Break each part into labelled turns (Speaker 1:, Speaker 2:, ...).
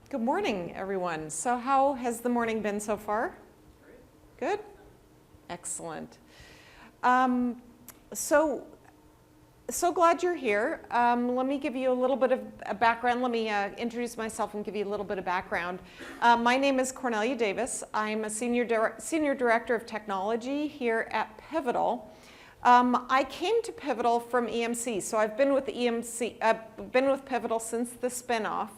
Speaker 1: Good morning, everyone. So how has the morning been so far? Good? Excellent. So glad you're here. Let me give you a little bit of a background. Let me introduce myself and give you a little bit of background. My name is Cornelia Davis. I'm a Senior Director of Technology here at Pivotal. I came to Pivotal from EMC, so I've been with Pivotal since the spinoff.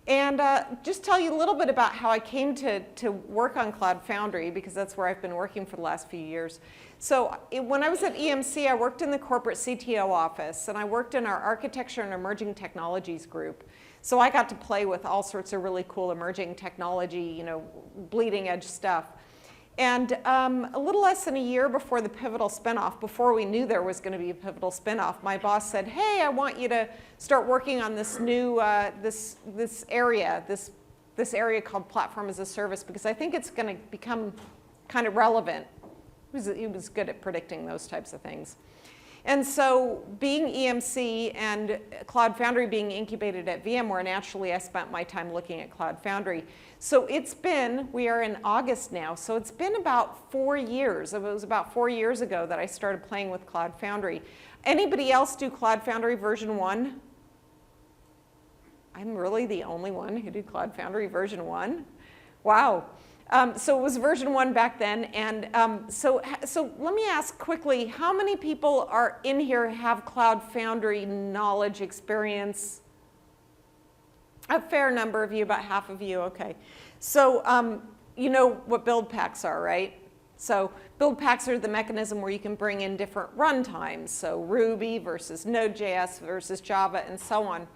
Speaker 1: And just tell you a little bit about how I came to work on Cloud Foundry, because that's where I've been working for the last few years. So when I was at EMC, I worked in the corporate CTO office, and I worked in our architecture and emerging technologies group. So I got to play with all sorts of really cool emerging technology, bleeding edge stuff. And a little less than a year before the Pivotal spinoff, before we knew there was going to be a Pivotal spinoff, my boss said, "Hey, I want you to start working on this new this area called Platform as a Service, because I think it's going to become kind of relevant." He was good at predicting those types of things. And so being EMC and Cloud Foundry being incubated at VMware, naturally I spent my time looking at Cloud Foundry. So we are in August now, so it's been about 4 years. It was about 4 years ago that I started playing with Cloud Foundry. Anybody else do Cloud Foundry version 1? I'm really the only one who did Cloud Foundry version 1. Wow. So it was version 1 back then, and so let me ask quickly, how many people are in here have Cloud Foundry knowledge, experience? A fair number of you, about half of you, okay. So you know what build packs are, right? So build packs are the mechanism where you can bring in different runtimes, so Ruby versus Node.js versus Java and so on.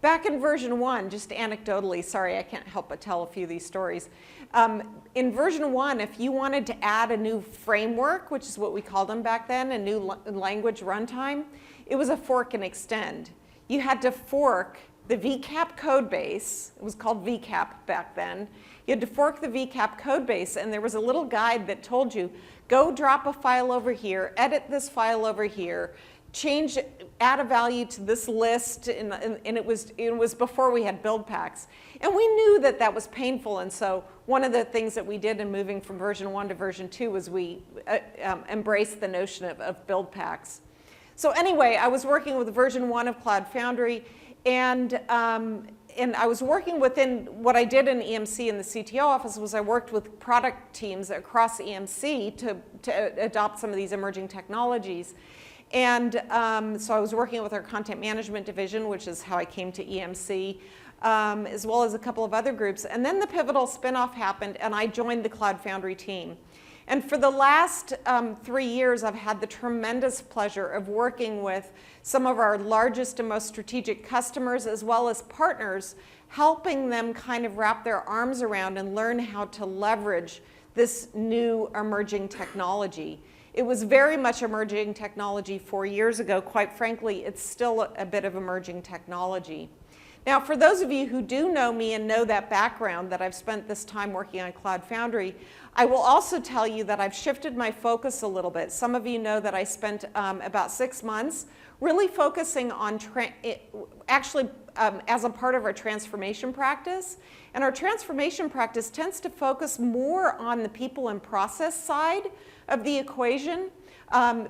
Speaker 1: Back in version 1, just anecdotally, sorry, I can't help but tell a few of these stories. In version 1, if you wanted to add a new framework, which is what we called them back then, a new language runtime, it was a fork and extend. You had to fork the VCAP code base. It was called VCAP back then. You had to fork the VCAP code base, and there was a little guide that told you, go drop a file over here, edit this file over here, add a value to this list, and it was before we had build packs. And we knew that that was painful, and so one of the things that we did in moving from version 1 to version 2 was we embraced the notion of build packs. So anyway, I was working with version 1 of Cloud Foundry, and I was working within what I did in EMC in the CTO office was I worked with product teams across EMC to adopt some of these emerging technologies. And so I was working with our content management division, which is how I came to EMC, as well as a couple of other groups. And then the Pivotal spinoff happened, and I joined the Cloud Foundry team. And for the last 3 years, I've had the tremendous pleasure of working with some of our largest and most strategic customers, as well as partners, helping them kind of wrap their arms around and learn how to leverage this new emerging technology. It was very much emerging technology 4 years ago. Quite frankly, it's still a bit of emerging technology. Now, for those of you who do know me and know that background, that I've spent this time working on Cloud Foundry, I will also tell you that I've shifted my focus a little bit. Some of you know that I spent about 6 months really focusing on, as a part of our transformation practice. And our transformation practice tends to focus more on the people and process side of the equation,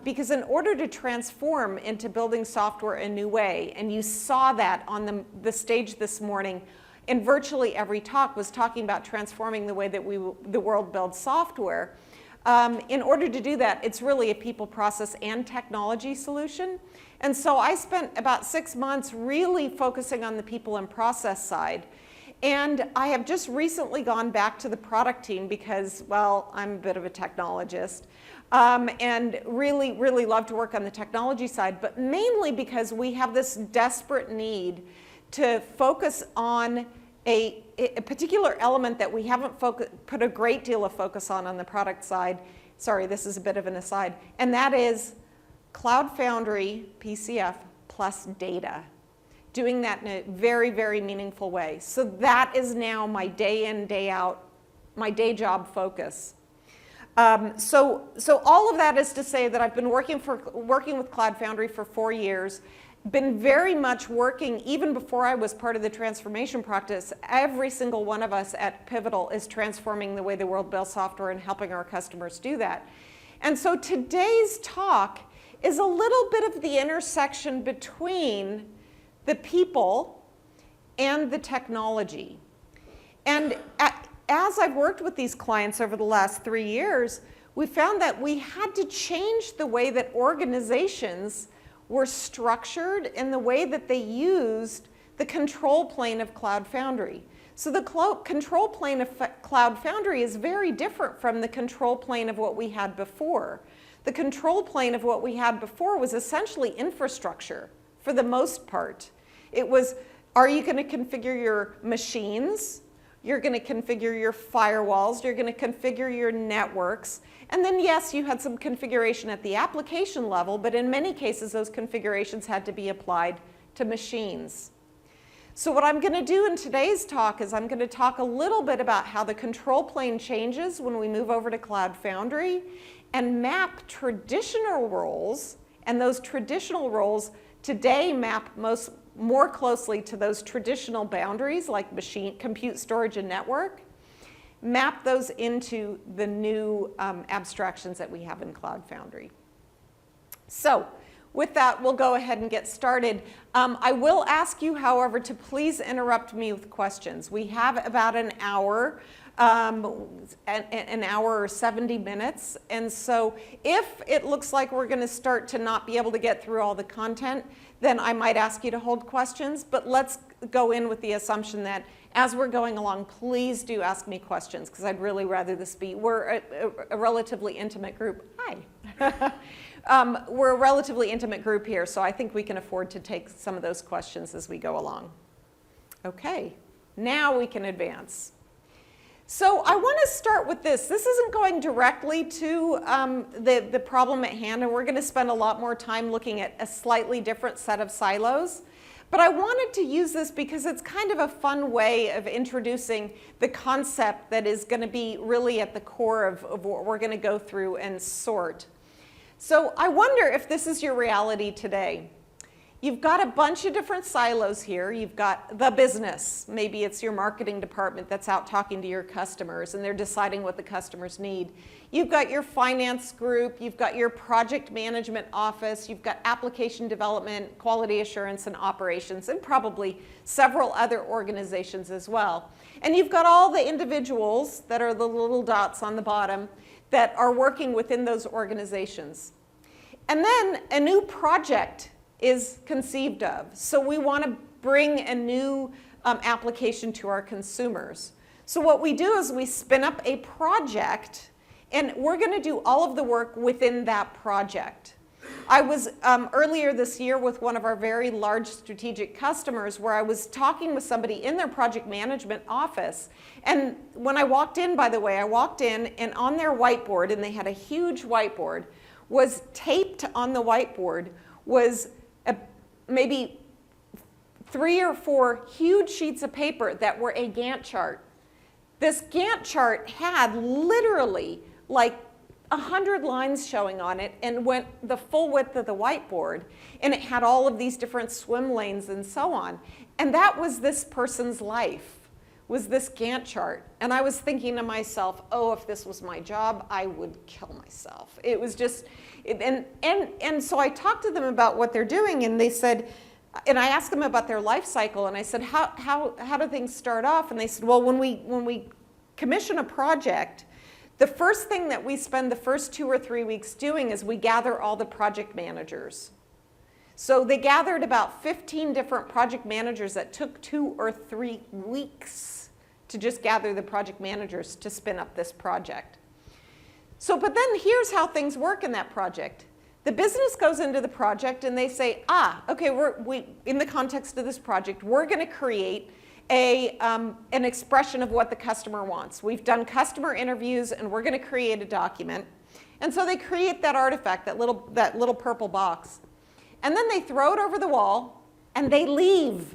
Speaker 1: because in order to transform into building software a new way, and you saw that on the stage this morning, in virtually every talk was talking about transforming the way that the world builds software. In order to do that, it's really a people, process, and technology solution. And so I spent about 6 months really focusing on the people and process side. And I have just recently gone back to the product team because, well, I'm a bit of a technologist, and really, really love to work on the technology side, but mainly because we have this desperate need to focus on a particular element that we haven't put a great deal of focus on the product side. Sorry, this is a bit of an aside, and that is Cloud Foundry PCF plus data. Doing that in a very, very meaningful way. So that is now my day in, day out, my day job focus. So all of that is to say that I've been working with Cloud Foundry for 4 years, been very much working, even before I was part of the transformation practice, every single one of us at Pivotal is transforming the way the world builds software and helping our customers do that. And so today's talk is a little bit of the intersection between the people and the technology. And as I've worked with these clients over the last 3 years, we found that we had to change the way that organizations were structured and the way that they used the control plane of Cloud Foundry. So the control plane of Cloud Foundry is very different from the control plane of what we had before. The control plane of what we had before was essentially infrastructure for the most part. It was, are you going to configure your machines? You're going to configure your firewalls. You're going to configure your networks. And then, yes, you had some configuration at the application level, but in many cases, those configurations had to be applied to machines. So what I'm going to do in today's talk is I'm going to talk a little bit about how the control plane changes when we move over to Cloud Foundry and map traditional roles, and those traditional roles today map more closely to those traditional boundaries like machine, compute, storage, and network, map those into the new abstractions that we have in Cloud Foundry. So with that, we'll go ahead and get started. I will ask you, however, to please interrupt me with questions. We have about an hour or 70 minutes. And so if it looks like we're going to start to not be able to get through all the content, then I might ask you to hold questions. But let's go in with the assumption that as we're going along, please do ask me questions, because I'd really rather this be, we're a relatively intimate group. Hi. We're a relatively intimate group here, so I think we can afford to take some of those questions as we go along. Okay, now we can advance. So I want to start with this. This isn't going directly to the problem at hand, and we're going to spend a lot more time looking at a slightly different set of silos. But I wanted to use this because it's kind of a fun way of introducing the concept that is going to be really at the core of what we're going to go through and sort. So I wonder if this is your reality today. You've got a bunch of different silos here. You've got the business. Maybe it's your marketing department that's out talking to your customers and they're deciding what the customers need. You've got your finance group. You've got your project management office. You've got application development, quality assurance, and operations, and probably several other organizations as well. And you've got all the individuals that are the little dots on the bottom that are working within those organizations. And then a new project is conceived of. So we want to bring a new application to our consumers. So what we do is we spin up a project, and we're going to do all of the work within that project. I was earlier this year with one of our very large strategic customers where I was talking with somebody in their project management office. And when I walked in, by the way, I walked in and on their whiteboard, and they had a huge whiteboard, was taped on the whiteboard was maybe 3 or 4 huge sheets of paper that were a Gantt chart. This Gantt chart had literally like 100 lines showing on it and went the full width of the whiteboard, and it had all of these different swim lanes and so on. And that was this person's life, was this Gantt chart. And I was thinking to myself, oh, if this was my job, I would kill myself. It was just, and so I talked to them about what they're doing, and they said, and I asked them about their life cycle, and I said, how do things start off? And they said, well, when we commission a project, the first thing that we spend the first 2 or 3 weeks doing is we gather all the project managers. So they gathered about 15 different project managers that took 2 or 3 weeks to just gather the project managers to spin up this project. So, but then here's how things work in that project. The business goes into the project and they say, okay, in the context of this project, we're going to create an expression of what the customer wants. We've done customer interviews and we're going to create a document. And so they create that artifact, that little purple box. And then they throw it over the wall and they leave.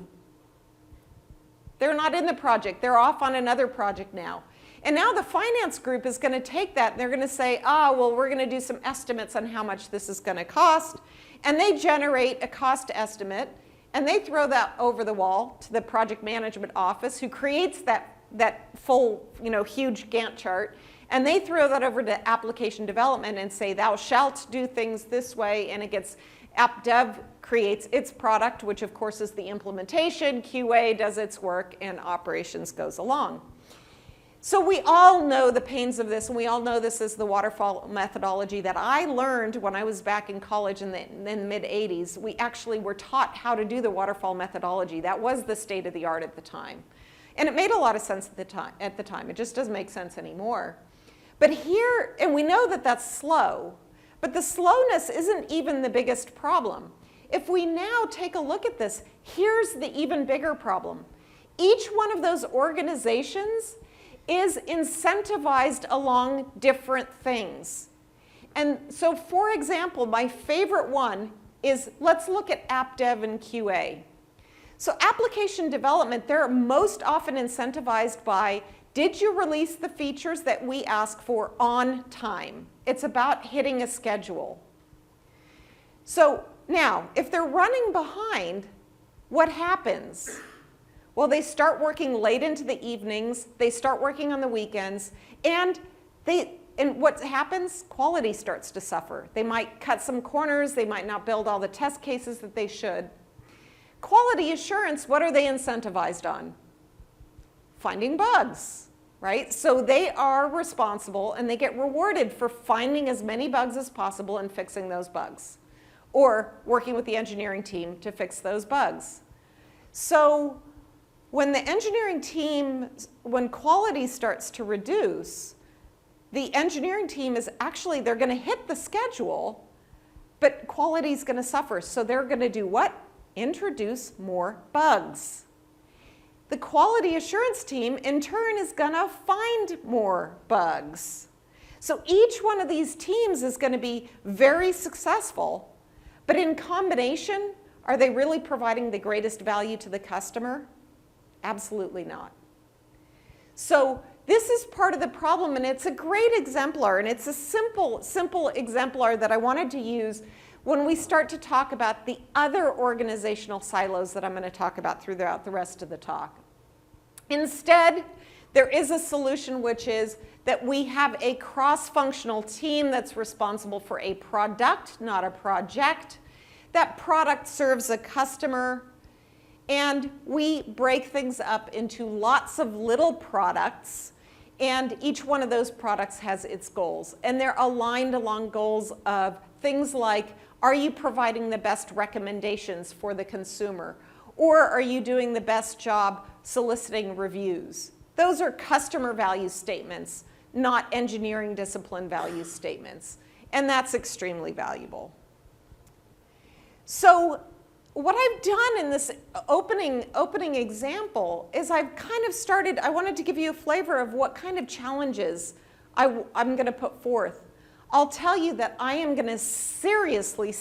Speaker 1: They're not in the project. They're off on another project now. And now the finance group is going to take that and they're going to say, well, we're going to do some estimates on how much this is going to cost. and they generate a cost estimate, and they throw that over the wall to the project management office, who creates that full, huge Gantt chart, and they throw that over to application development and say, thou shalt do things this way, and it gets, app dev creates its product, which of course is the implementation, QA does its work, and operations goes along. So we all know the pains of this, and we all know this is the waterfall methodology that I learned when I was back in college in the mid-'80s. We actually were taught how to do the waterfall methodology. That was the state of the art at the time. And it made a lot of sense at the time. It just doesn't make sense anymore. But here, and we know that that's slow, but the slowness isn't even the biggest problem. If we now take a look at this, here's the even bigger problem. Each one of those organizations is incentivized along different things. And so, for example, my favorite one is, let's look at app dev and QA. So application development, they're most often incentivized by, did you release the features that we ask for on time? It's about hitting a schedule. So now, if they're running behind, what happens? Well, they start working late into the evenings, they start working on the weekends, and what happens? Quality starts to suffer. They might cut some corners, they might not build all the test cases that they should. Quality assurance, what are they incentivized on? Finding bugs, right? So they are responsible and they get rewarded for finding as many bugs as possible and fixing those bugs, or working with the engineering team to fix those bugs. So when the engineering team, when quality starts to reduce, the engineering team is actually, they're going to hit the schedule, but quality is going to suffer. So they're going to do what? Introduce more bugs. The quality assurance team, in turn, is going to find more bugs. So each one of these teams is going to be very successful, but in combination, are they really providing the greatest value to the customer? Absolutely not. So this is part of the problem, and it's a great exemplar, and it's a simple exemplar that I wanted to use when we start to talk about the other organizational silos that I'm going to talk about throughout the rest of the talk. Instead, there is a solution, which is that we have a cross-functional team that's responsible for a product, not a project. That product serves a customer, and we break things up into lots of little products, and each one of those products has its goals. And they're aligned along goals of things like, are you providing the best recommendations for the consumer? Or are you doing the best job soliciting reviews? Those are customer value statements, not engineering discipline value statements. And that's extremely valuable. So what I've done in this opening example is I've kind of started, I wanted to give you a flavor of what kind of challenges I'm going to put forth. I'll tell you that I am going to seriously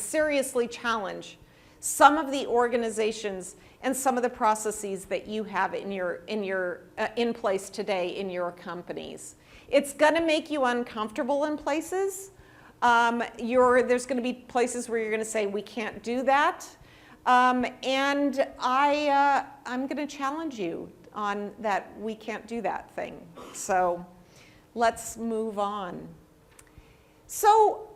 Speaker 1: challenge some of the organizations and some of the processes that you have in place today in your companies. It's going to make you uncomfortable in places. There's going to be places where you're going to say, we can't do that. And I'm going to challenge you on that we can't do that thing. So let's move on. So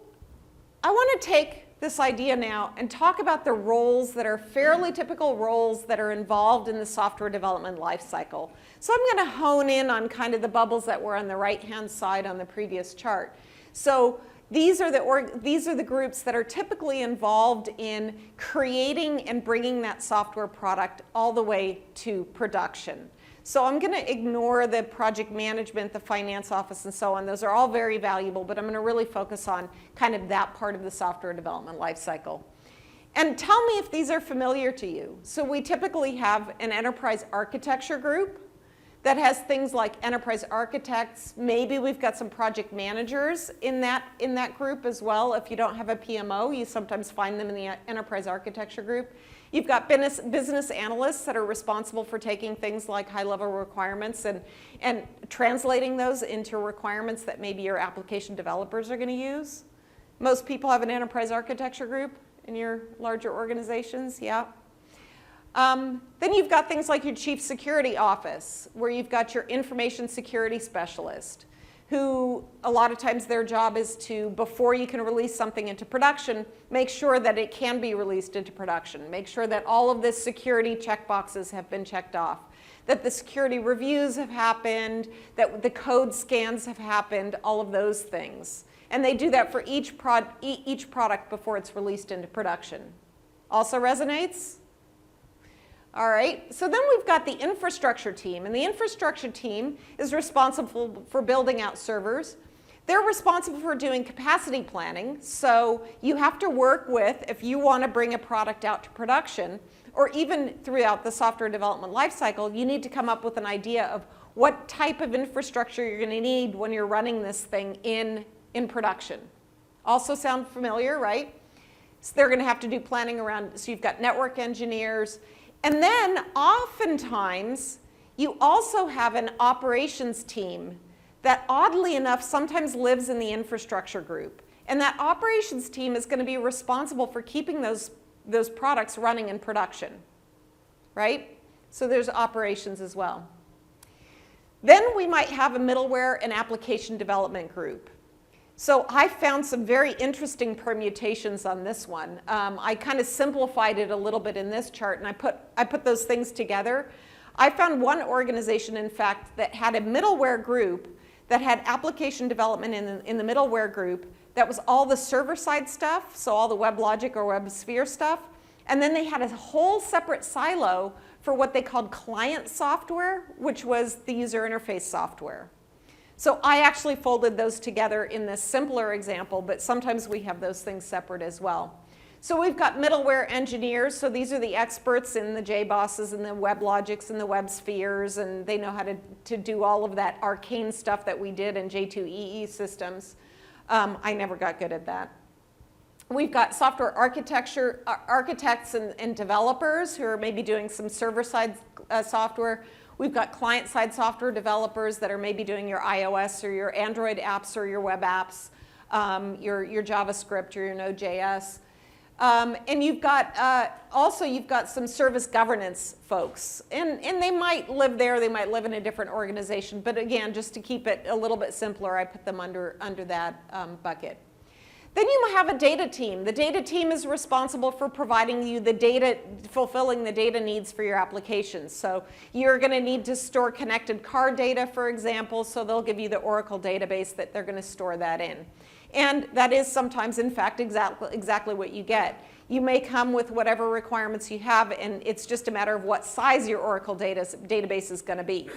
Speaker 1: I want to take this idea now and talk about the roles that are fairly typical roles that are involved in the software development lifecycle. So I'm going to hone in on kind of the bubbles that were on the right-hand side on the previous chart. So these are the groups that are typically involved in creating and bringing that software product all the way to production. So I'm going to ignore the project management, the finance office, and so on. Those are all very valuable, but I'm going to really focus on kind of that part of the software development lifecycle. And tell me if these are familiar to you. So we typically have an enterprise architecture group that has things like enterprise architects. Maybe we've got some project managers in that group as well. If you don't have a PMO, you sometimes find them in the enterprise architecture group. You've got business analysts that are responsible for taking things like high-level requirements and translating those into requirements that maybe your application developers are going to use. Most people have an enterprise architecture group in your larger organizations? Yeah. Then you've got things like your chief security office, where you've got your information security specialist, who a lot of times their job is to, before you can release something into production, make sure that it can be released into production. Make sure that all of the security checkboxes have been checked off, that the security reviews have happened, that the code scans have happened, all of those things. And they do that for each product before it's released into production. Also resonates? All right, so then we've got the infrastructure team, and the infrastructure team is responsible for building out servers. They're responsible for doing capacity planning, so you have to work with, if you want to bring a product out to production, or even throughout the software development lifecycle, you need to come up with an idea of what type of infrastructure you're going to need when you're running this thing in production. Also sound familiar, right? So they're going to have to do planning around, so you've got network engineers. And then oftentimes, you also have an operations team that oddly enough sometimes lives in the infrastructure group. And that operations team is going to be responsible for keeping those products running in production, right? So there's operations as well. Then we might have a middleware and application development group. So I found some very interesting permutations on this one. I kind of simplified it a little bit in this chart, and I put those things together. I found one organization, in fact, that had a middleware group that had application development in the middleware group that was all the server-side stuff, so all the WebLogic or WebSphere stuff. And then they had a whole separate silo for what they called client software, which was the user interface software. So I actually folded those together in this simpler example, but sometimes we have those things separate as well. So we've got middleware engineers, so these are the experts in the JBosses and the WebLogics and the WebSpheres, and they know how to do all of that arcane stuff that we did in J2EE systems. I never got good at that. We've got software architects and developers who are maybe doing some server-side software. We've got client-side software developers that are maybe doing your iOS or your Android apps or your web apps, your JavaScript or your Node.js. And you've got, also you've got some service governance folks. And they might live there, they might live in a different organization. But again, just to keep it a little bit simpler, I put them under that bucket. Then you have a data team. The data team is responsible for providing you the data, fulfilling the data needs for your applications. So you're going to need to store connected car data, for example, so they'll give you the Oracle database that they're going to store that in. And that is sometimes, in fact, exactly what you get. You may come with whatever requirements you have, and it's just a matter of what size your Oracle database is going to be.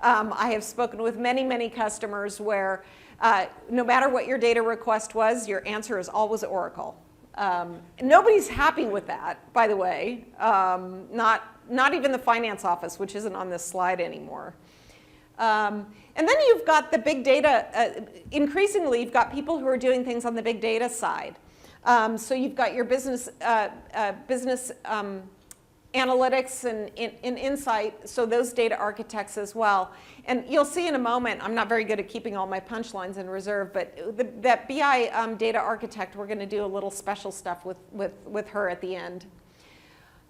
Speaker 1: I have spoken with many, many customers where no matter what your data request was, your answer is always Oracle. Nobody's happy with that, by the way. Not even the finance office, which isn't on this slide anymore. And then you've got the big data. Increasingly, you've got people who are doing things on the big data side. So you've got your business analytics and insight, so those data architects as well. And you'll see in a moment, I'm not very good at keeping all my punchlines in reserve, but that BI data architect, we're going to do a little special stuff with her at the end.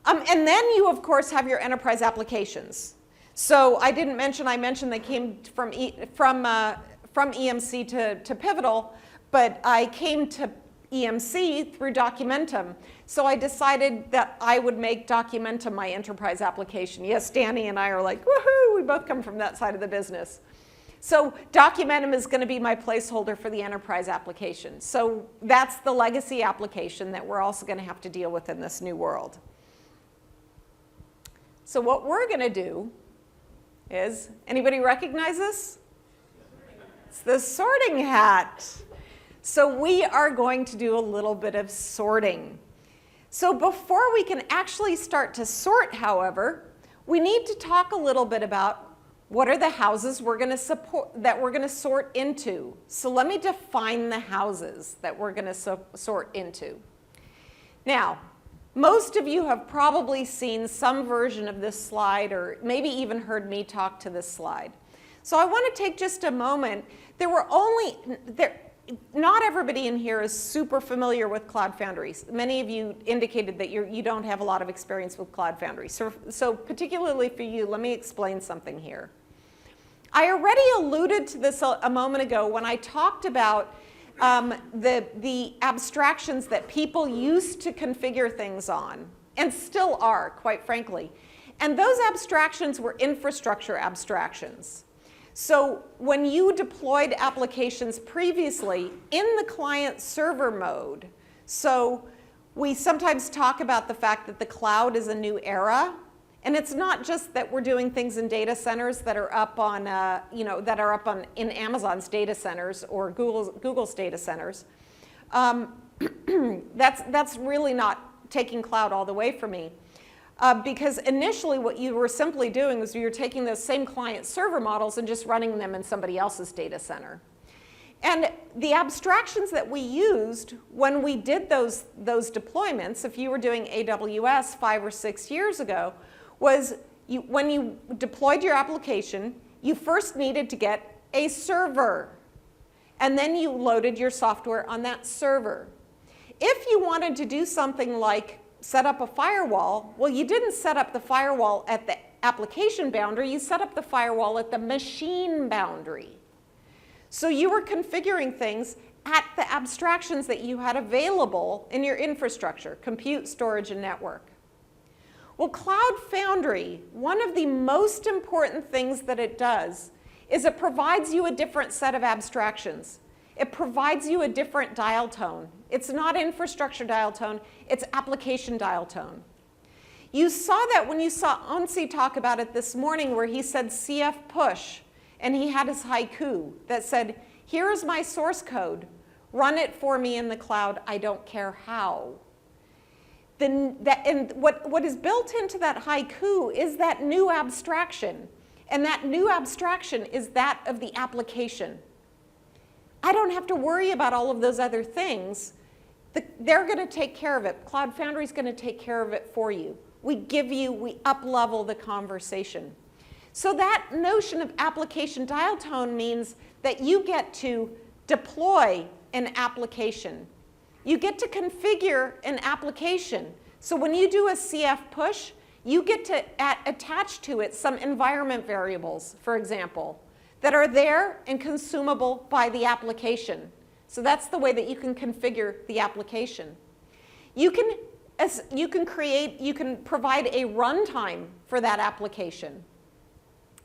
Speaker 1: And then you, of course, have your enterprise applications. So I didn't mention, I mentioned they came from EMC to Pivotal, but I came to EMC through Documentum. So I decided that I would make Documentum my enterprise application. Yes, Danny and I are like, woohoo, we both come from that side of the business. So Documentum is going to be my placeholder for the enterprise application. So that's the legacy application that we're also going to have to deal with in this new world. So what we're going to do is, anybody recognize this? It's the sorting hat. So we are going to do a little bit of sorting. So before we can actually start to sort, however, we need to talk a little bit about what are the houses we're going to sort into. So let me define the houses that we're going to sort into. Now, most of you have probably seen some version of this slide or maybe even heard me talk to this slide. So I want to take just a moment. not everybody in here is super familiar with Cloud Foundry. Many of you indicated that you don't have a lot of experience with Cloud Foundry. So particularly for you, let me explain something here. I already alluded to this a moment ago when I talked about the abstractions that people used to configure things on, and still are, quite frankly. And those abstractions were infrastructure abstractions. So when you deployed applications previously in the client-server mode, so we sometimes talk about the fact that the cloud is a new era, and it's not just that we're doing things in data centers that are up on, in Amazon's data centers or Google's data centers. That's really not taking cloud all the way for me. Because initially what you were simply doing was you were taking those same client-server models and just running them in somebody else's data center. And the abstractions that we used when we did those deployments, if you were doing AWS 5 or 6 years ago, was when you deployed your application, you first needed to get a server. And then you loaded your software on that server. If you wanted to do something like set up a firewall, well, you didn't set up the firewall at the application boundary, you set up the firewall at the machine boundary. So you were configuring things at the abstractions that you had available in your infrastructure, compute, storage, and network. Well, Cloud Foundry, one of the most important things that it does is it provides you a different set of abstractions. It provides you a different dial tone. It's not infrastructure dial tone, it's application dial tone. You saw that when you saw Onsi talk about it this morning where he said CF push, and he had his haiku that said, here is my source code, run it for me in the cloud, I don't care how. And what is built into that haiku is that new abstraction, and that new abstraction is that of the application. I don't have to worry about all of those other things. They're going to take care of it. Cloud Foundry is going to take care of it for you. We up-level the conversation. So that notion of application dial tone means that you get to deploy an application. You get to configure an application. So when you do a CF push, you get to attach to it some environment variables, for example, that are there and consumable by the application. So that's the way that you can configure the application. You can provide a runtime for that application.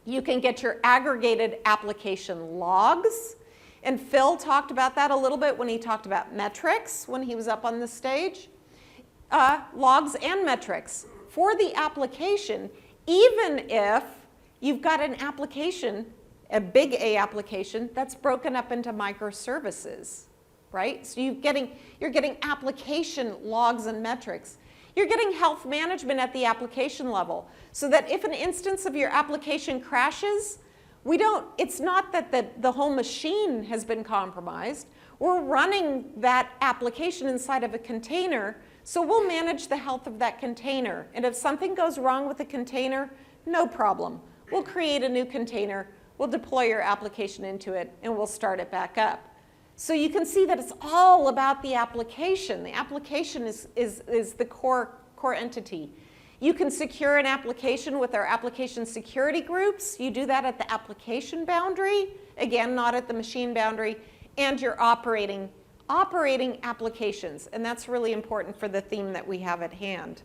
Speaker 1: You can get your aggregated application logs. And Phil talked about that a little bit when he talked about metrics when he was up on the stage. Logs and metrics for the application, even if you've got an application, a big A application, that's broken up into microservices, right? So you're getting application logs and metrics. You're getting health management at the application level, so that if an instance of your application crashes, it's not that the whole machine has been compromised. We're running that application inside of a container, so we'll manage the health of that container. And if something goes wrong with the container, no problem. We'll create a new container, we'll deploy your application into it, and we'll start it back up. So you can see that it's all about the application. The application is the core entity. You can secure an application with our application security groups. You do that at the application boundary, again, not at the machine boundary, and you're operating applications. And that's really important for the theme that we have at hand.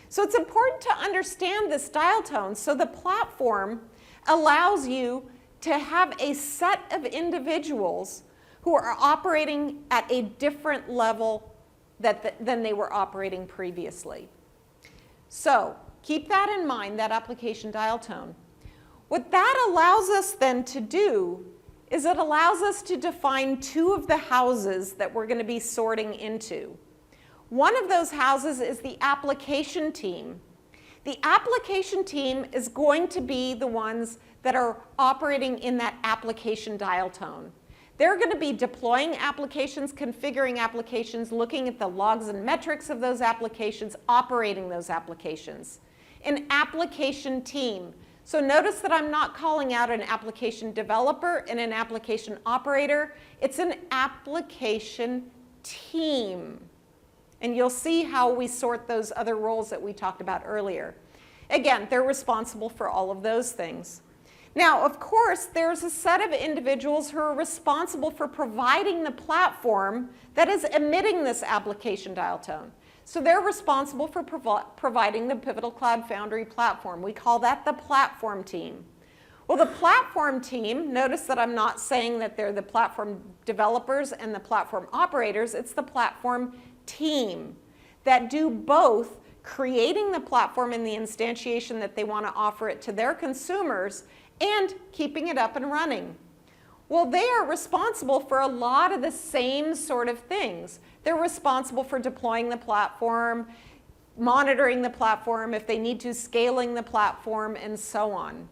Speaker 1: So it's important to understand this dial tone. So the platform allows you to have a set of individuals who are operating at a different level than they were operating previously. So keep that in mind, that application dial tone. What that allows us then to do is it allows us to define two of the houses that we're going to be sorting into. One of those houses is the application team. The application team is going to be the ones that are operating in that application dial tone. They're going to be deploying applications, configuring applications, looking at the logs and metrics of those applications, operating those applications. An application team. So notice that I'm not calling out an application developer and an application operator. It's an application team. And you'll see how we sort those other roles that we talked about earlier. Again, they're responsible for all of those things. Now, of course, there's a set of individuals who are responsible for providing the platform that is emitting this application dial tone. So they're responsible for providing the Pivotal Cloud Foundry platform. We call that the platform team. Well, the platform team, notice that I'm not saying that they're the platform developers and the platform operators. It's the platform team that do both creating the platform and the instantiation that they want to offer it to their consumers and keeping it up and running. Well, they are responsible for a lot of the same sort of things. They're responsible for deploying the platform, monitoring the platform, if they need to, scaling the platform, and so on.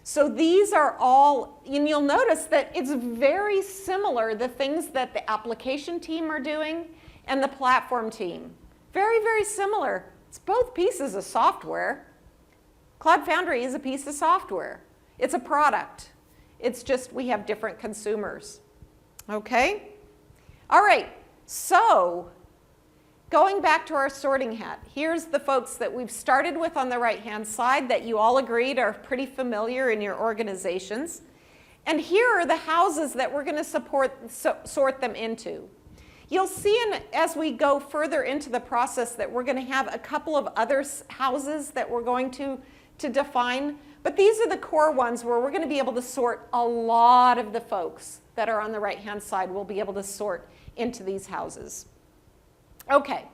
Speaker 1: So these are all, and you'll notice that it's very similar, the things that the application team are doing and the platform team. Very, very similar. It's both pieces of software. Cloud Foundry is a piece of software. It's a product. It's just we have different consumers. Okay? All right, so going back to our sorting hat, here's the folks that we've started with on the right-hand side that you all agreed are pretty familiar in your organizations. And here are the houses that we're going to sort them into. You'll see as we go further into the process that we're going to have a couple of other houses that we're going to define. But these are the core ones where we're going to be able to sort a lot of the folks that are on the right-hand side. We'll be able to sort into these houses. Okay,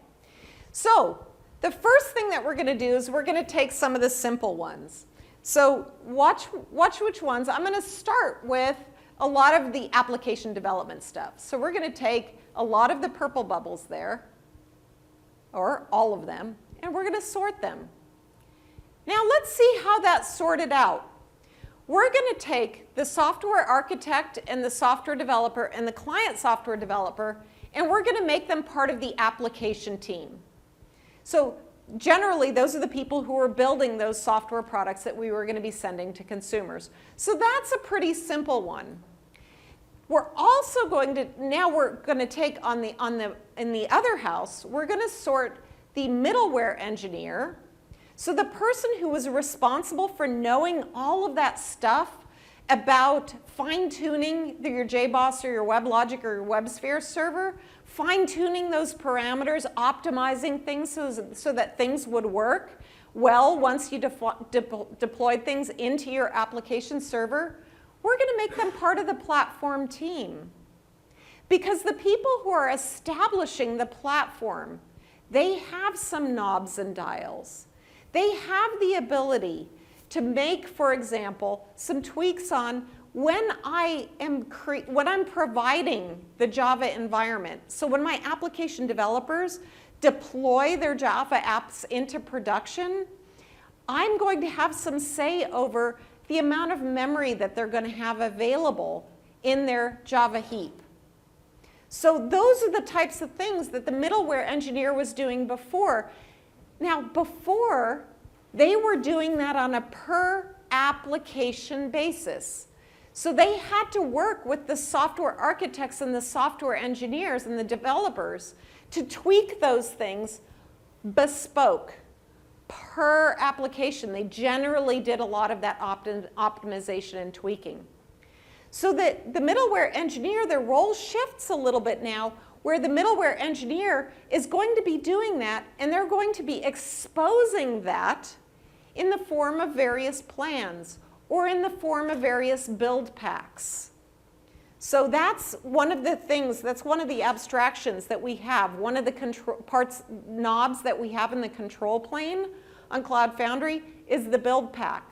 Speaker 1: so the first thing that we're going to do is we're going to take some of the simple ones. So watch which ones. I'm going to start with a lot of the application development stuff. So we're going to take a lot of the purple bubbles there, or all of them, and we're going to sort them. Now let's see how that's sorted out. We're going to take the software architect and the software developer and the client software developer, and we're going to make them part of the application team. So generally, those are the people who are building those software products that we were going to be sending to consumers. So that's a pretty simple one. We're also going to, now we're going to take in the other house, we're going to sort the middleware engineer. So the person who was responsible for knowing all of that stuff about fine-tuning your JBoss or your WebLogic or your WebSphere server, fine-tuning those parameters, optimizing things so that things would work well once you deployed things into your application server, we're going to make them part of the platform team. Because the people who are establishing the platform, they have some knobs and dials. They have the ability to make, for example, some tweaks on when I'm providing the Java environment. So when my application developers deploy their Java apps into production, I'm going to have some say over the amount of memory that they're going to have available in their Java heap. So those are the types of things that the middleware engineer was doing before. Now, before, they were doing that on a per application basis. So they had to work with the software architects and the software engineers and the developers to tweak those things bespoke per application. They generally did a lot of that optimization and tweaking. So that the middleware engineer, their role shifts a little bit now, where the middleware engineer is going to be doing that, and they're going to be exposing that in the form of various plans or in the form of various build packs. So that's one of the things, that's one of the abstractions that we have, one of the knobs that we have in the control plane on Cloud Foundry is the build pack.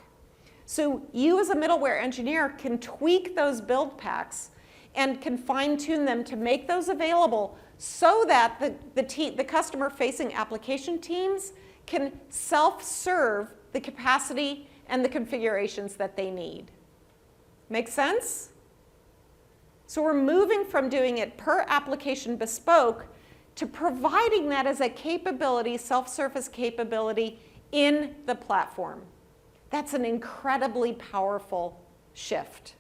Speaker 1: So you as a middleware engineer can tweak those build packs and can fine-tune them to make those available so that the customer-facing application teams can self-serve the capacity and the configurations that they need. Make sense? So we're moving from doing it per application bespoke to providing that as a capability, self-service capability in the platform. That's an incredibly powerful shift.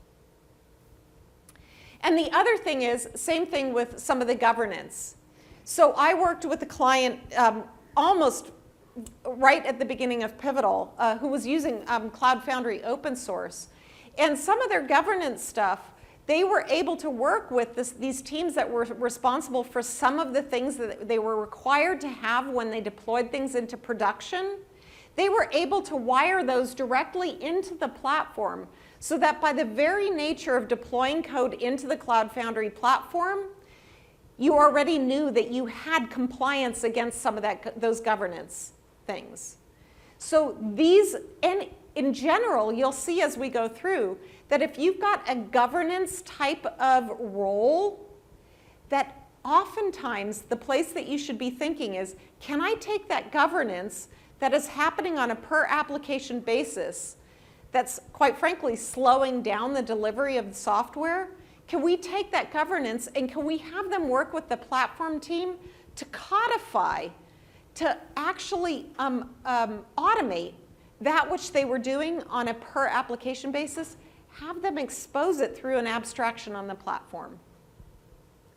Speaker 1: And the other thing is, same thing with some of the governance. So I worked with a client almost right at the beginning of Pivotal who was using Cloud Foundry open source. And some of their governance stuff, they were able to work with these teams that were responsible for some of the things that they were required to have when they deployed things into production. They were able to wire those directly into the platform so that by the very nature of deploying code into the Cloud Foundry platform, you already knew that you had compliance against some of those governance things. So these, and in general, you'll see as we go through that if you've got a governance type of role, that oftentimes the place that you should be thinking is, can I take that governance that is happening on a per application basis that's quite frankly slowing down the delivery of the software? Can we take that governance and can we have them work with the platform team to codify, to actually automate that which they were doing on a per application basis, have them expose it through an abstraction on the platform.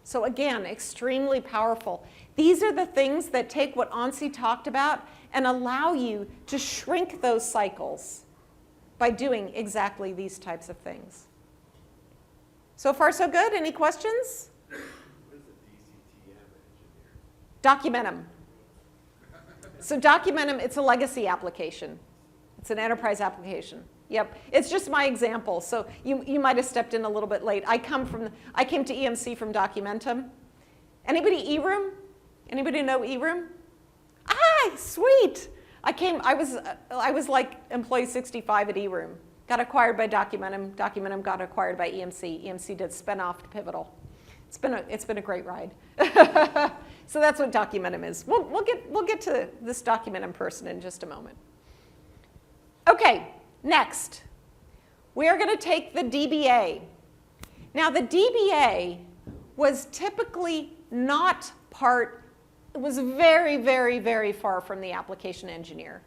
Speaker 1: So again, extremely powerful. These are the things that take what Ansi talked about and allow you to shrink those cycles by doing exactly these types of things. So far, so good. Any questions?
Speaker 2: What is a DCTM engineer?
Speaker 1: Documentum. So Documentum, it's a legacy application. It's an enterprise application. Yep, it's just my example. So you might have stepped in a little bit late. I came to EMC from Documentum. Anybody eRoom? Anybody know eRoom? Ah, sweet. I was like employee 65 at eRoom. Got acquired by Documentum. Documentum got acquired by EMC. EMC did spin off to Pivotal. It's been a great ride. So that's what Documentum is. We'll get to this Documentum person in just a moment. Okay, next, we are going to take the DBA. Now the DBA was typically not part. It was very, very, very far from the application engineer.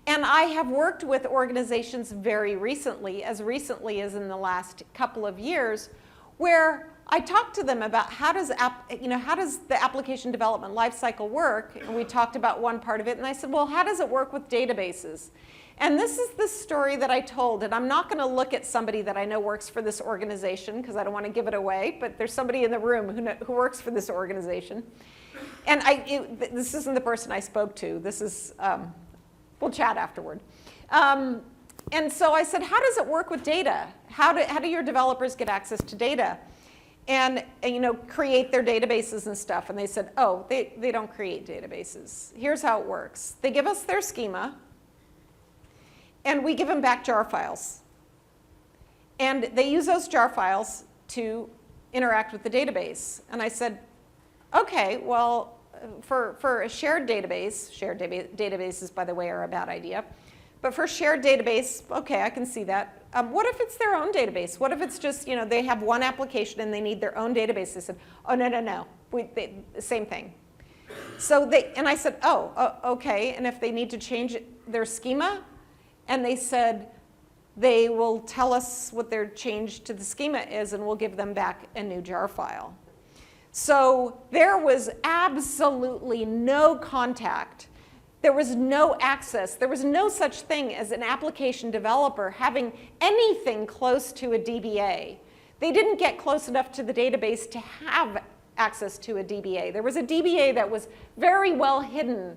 Speaker 1: And I have worked with organizations very recently as in the last couple of years, where I talked to them about how does the application development lifecycle work? And we talked about one part of it, and I said, well, how does it work with databases? And this is the story that I told, and I'm not going to look at somebody that I know works for this organization because I don't want to give it away, but there's somebody in the room who works for this organization. And this isn't the person I spoke to. This is, we'll chat afterward. And so I said, how does it work with data? How do your developers get access to data? And create their databases and stuff. And they said, oh, they don't create databases. Here's how it works. They give us their schema, and we give them back jar files. And they use those jar files to interact with the database. And I said, okay, well, for a shared databases, by the way, are a bad idea. But for shared database, okay, I can see that. What if it's their own database? What if it's just, they have one application and they need their own database? They said, oh, no. Same thing. So I said, oh, okay. And if they need to change their schema, and they said, they will tell us what their change to the schema is, and we'll give them back a new jar file. So there was absolutely no contact. There was no access. There was no such thing as an application developer having anything close to a DBA. They didn't get close enough to the database to have access to a DBA. There was a DBA that was very well hidden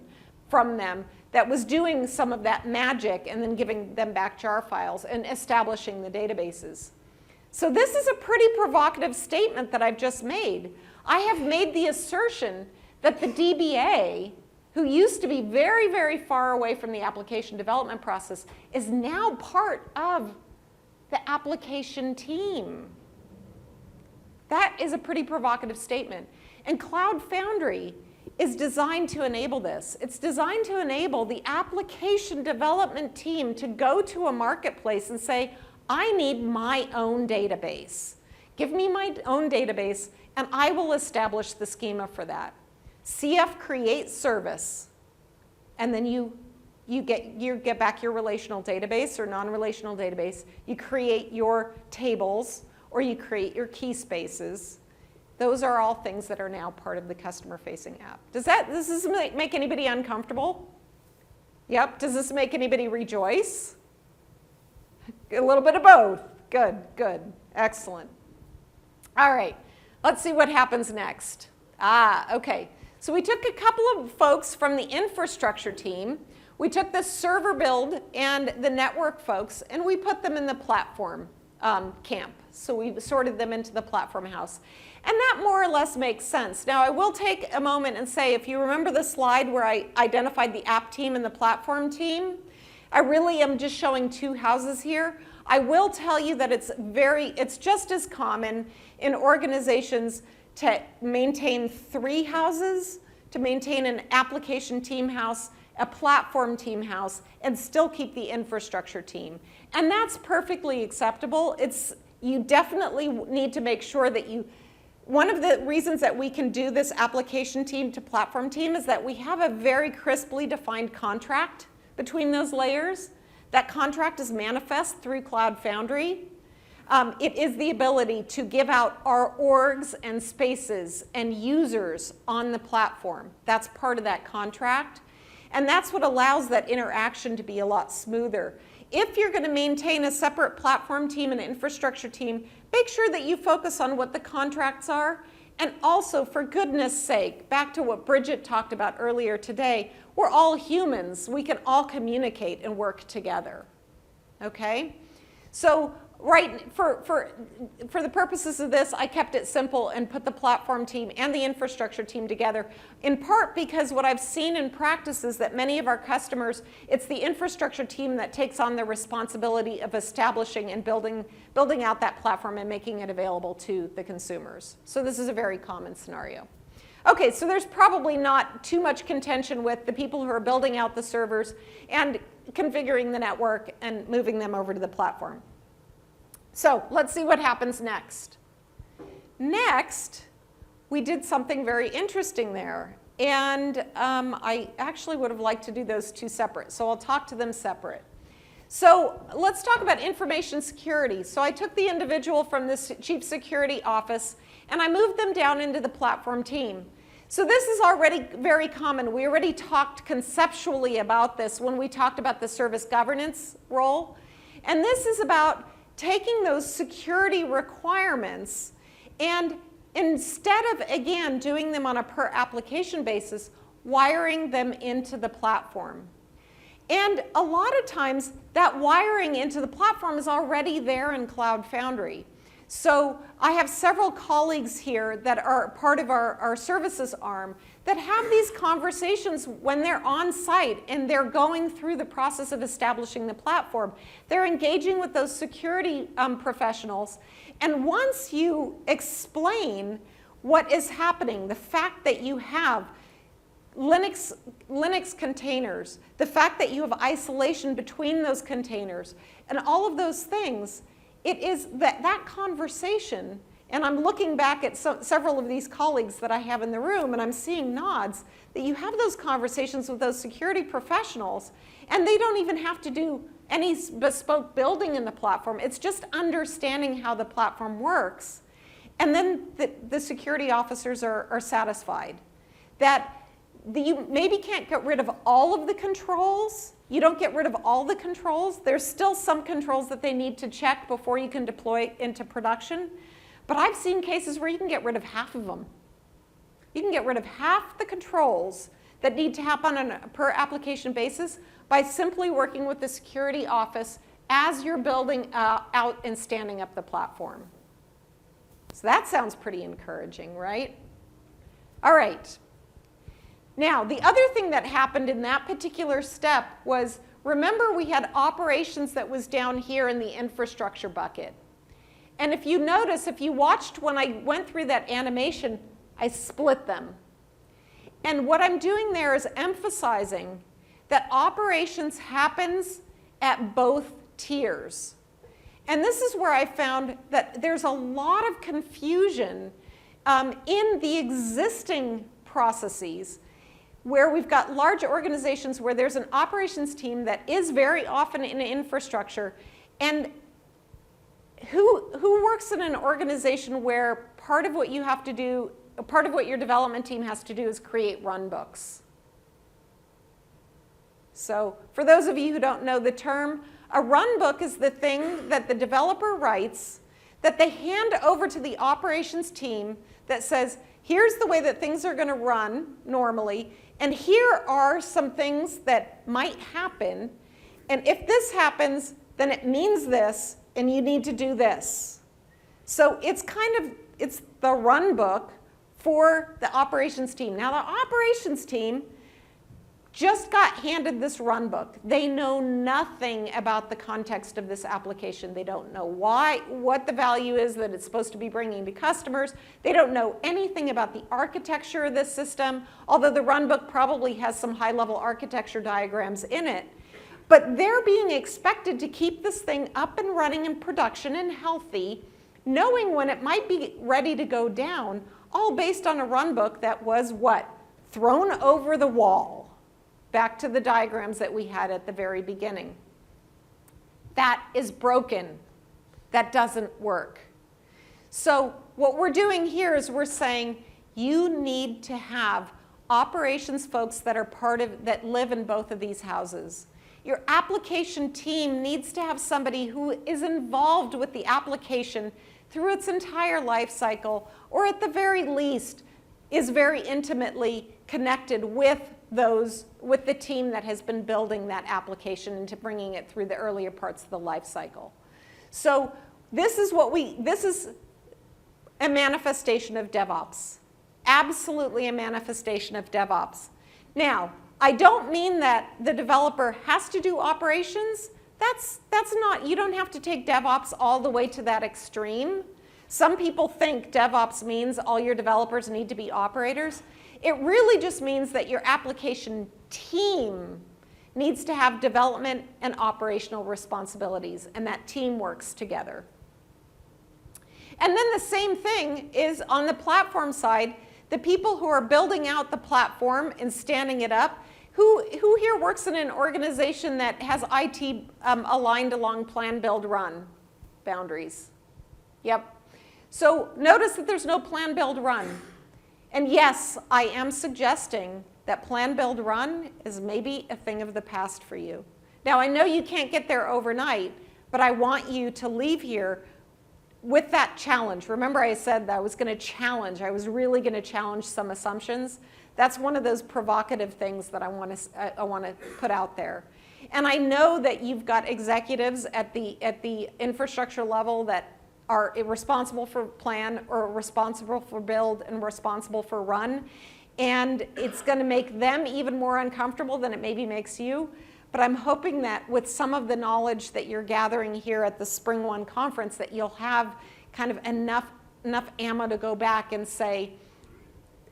Speaker 1: from them that was doing some of that magic and then giving them back jar files and establishing the databases. So this is a pretty provocative statement that I've just made. I have made the assertion that the DBA, who used to be very, very far away from the application development process, is now part of the application team. That is a pretty provocative statement. And Cloud Foundry is designed to enable this. It's designed to enable the application development team to go to a marketplace and say, I need my own database. Give me my own database, and I will establish the schema for that. CF create service, and then you you get back your relational database or non-relational database, you create your tables, or you create your key spaces. Those are all things that are now part of the customer-facing app. Does this make anybody uncomfortable? Yep. Does this make anybody rejoice? A little bit of both. Good, good, excellent. All right, let's see what happens next. Okay. So we took a couple of folks from the infrastructure team. We took the server build and the network folks, and we put them in the platform camp. So we sorted them into the platform house. And that more or less makes sense. Now, I will take a moment and say, if you remember the slide where I identified the app team and the platform team, I really am just showing two houses here. I will tell you that it's just as common in organizations to maintain three houses, to maintain an application team house, a platform team house, and still keep the infrastructure team. And that's perfectly acceptable. You definitely need to make sure that one of the reasons that we can do this application team to platform team is that we have a very crisply defined contract between those layers. That contract is manifest through Cloud Foundry. It is the ability to give out our orgs and spaces and users on the platform. That's part of that contract. And that's what allows that interaction to be a lot smoother. If you're going to maintain a separate platform team and infrastructure team, make sure that you focus on what the contracts are. And also, for goodness sake, back to what Bridget talked about earlier today, we're all humans. We can all communicate and work together. Okay? So, for the purposes of this, I kept it simple and put the platform team and the infrastructure team together, in part because what I've seen in practice is that many of our customers, it's the infrastructure team that takes on the responsibility of establishing and building out that platform and making it available to the consumers. So this is a very common scenario. Okay, so there's probably not too much contention with the people who are building out the servers and configuring the network and moving them over to the platform. So let's see what happens next. Next, we did something very interesting there. And I actually would have liked to do those two separate. So I'll talk to them separate. So let's talk about information security. So I took the individual from this chief security office and I moved them down into the platform team. So this is already very common. We already talked conceptually about this when we talked about the service governance role. And this is about taking those security requirements and instead of, again, doing them on a per application basis, wiring them into the platform. And a lot of times, that wiring into the platform is already there in Cloud Foundry. So I have several colleagues here that are part of our services arm that have these conversations when they're on site and they're going through the process of establishing the platform. They're engaging with those security professionals. And once you explain what is happening, the fact that you have Linux containers, the fact that you have isolation between those containers, and all of those things, it is that conversation, and I'm looking back at several of these colleagues that I have in the room, and I'm seeing nods, that you have those conversations with those security professionals, and they don't even have to do any bespoke building in the platform. It's just understanding how the platform works. And then the security officers are satisfied that you maybe can't get rid of all of the controls. You don't get rid of all the controls. There's still some controls that they need to check before you can deploy it into production. But I've seen cases where you can get rid of half of them. You can get rid of half the controls that need to happen on a per application basis by simply working with the security office as you're building out and standing up the platform. So that sounds pretty encouraging, right? All right. Now, the other thing that happened in that particular step was, remember we had operations that was down here in the infrastructure bucket. And if you notice, if you watched when I went through that animation, I split them. And what I'm doing there is emphasizing that operations happens at both tiers. And this is where I found that there's a lot of confusion in the existing processes. where we've got large organizations where there's an operations team that is very often in infrastructure, and who works in an organization where part of what you have to do, part of what your development team has to do is create run books? So for those of you who don't know the term, a run book is the thing that the developer writes that they hand over to the operations team that says, here's the way that things are going to run normally, and here are some things that might happen, and if this happens, then it means this, and you need to do this. So it's it's the run book for the operations team. Now the operations team just got handed this run book. They know nothing about the context of this application. They don't know what the value is that it's supposed to be bringing to customers. They don't know anything about the architecture of this system, although the run book probably has some high-level architecture diagrams in it. But they're being expected to keep this thing up and running in production and healthy, knowing when it might be ready to go down, all based on a run book that was what? Thrown over the wall. Back to the diagrams that we had at the very beginning. That is broken. That doesn't work. So what we're doing here is we're saying you need to have operations folks that are that live in both of these houses. Your application team needs to have somebody who is involved with the application through its entire life cycle, or at the very least is very intimately connected with the team that has been building that application into bringing it through the earlier parts of the life cycle. So this is a manifestation of DevOps. Absolutely a manifestation of DevOps. Now, I don't mean that the developer has to do operations. That's not, you don't have to take DevOps all the way to that extreme. Some people think DevOps means all your developers need to be operators. It really just means that your application team needs to have development and operational responsibilities, and that team works together. And then the same thing is on the platform side, the people who are building out the platform and standing it up. Who here works in an organization that has IT aligned along plan, build, run boundaries? Yep. So notice that there's no plan, build, run. And yes, I am suggesting that plan, build, run is maybe a thing of the past for you. Now, I know you can't get there overnight, but I want you to leave here with that challenge. Remember I said that I was going to challenge. I was really going to challenge some assumptions. That's one of those provocative things that I want to put out there. And I know that you've got executives at the infrastructure level that are responsible for plan or responsible for build and responsible for run. And it's going to make them even more uncomfortable than it maybe makes you. But I'm hoping that with some of the knowledge that you're gathering here at the Spring One conference, that you'll have kind of enough ammo to go back and say,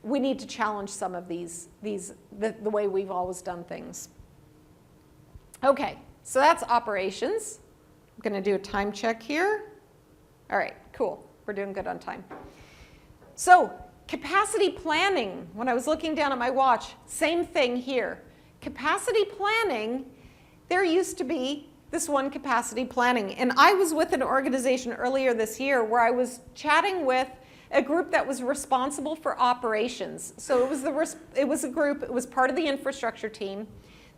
Speaker 1: we need to challenge some of the way we've always done things. Okay, so that's operations. I'm going to do a time check here. All right, cool. We're doing good on time. So capacity planning, when I was looking down at my watch, same thing here. Capacity planning, there used to be this one capacity planning. And I was with an organization earlier this year where I was chatting with a group that was responsible for operations. So it was a group, it was part of the infrastructure team.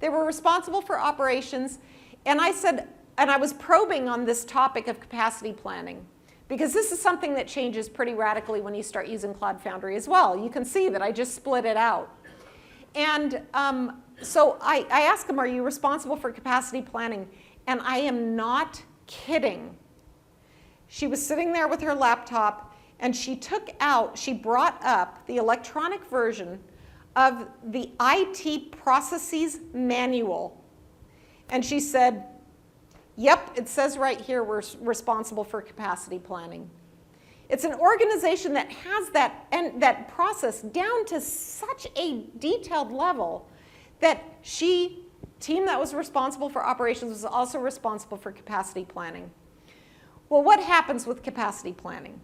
Speaker 1: They were responsible for operations. And I said, and I was probing on this topic of capacity planning, because this is something that changes pretty radically when you start using Cloud Foundry as well. You can see that I just split it out. And so I asked them, are you responsible for capacity planning? And I am not kidding. She was sitting there with her laptop, and she brought up the electronic version of the IT processes manual. And she said, yep, it says right here we're responsible for capacity planning. It's an organization that has that process down to such a detailed level that team that was responsible for operations was also responsible for capacity planning. Well, what happens with capacity planning?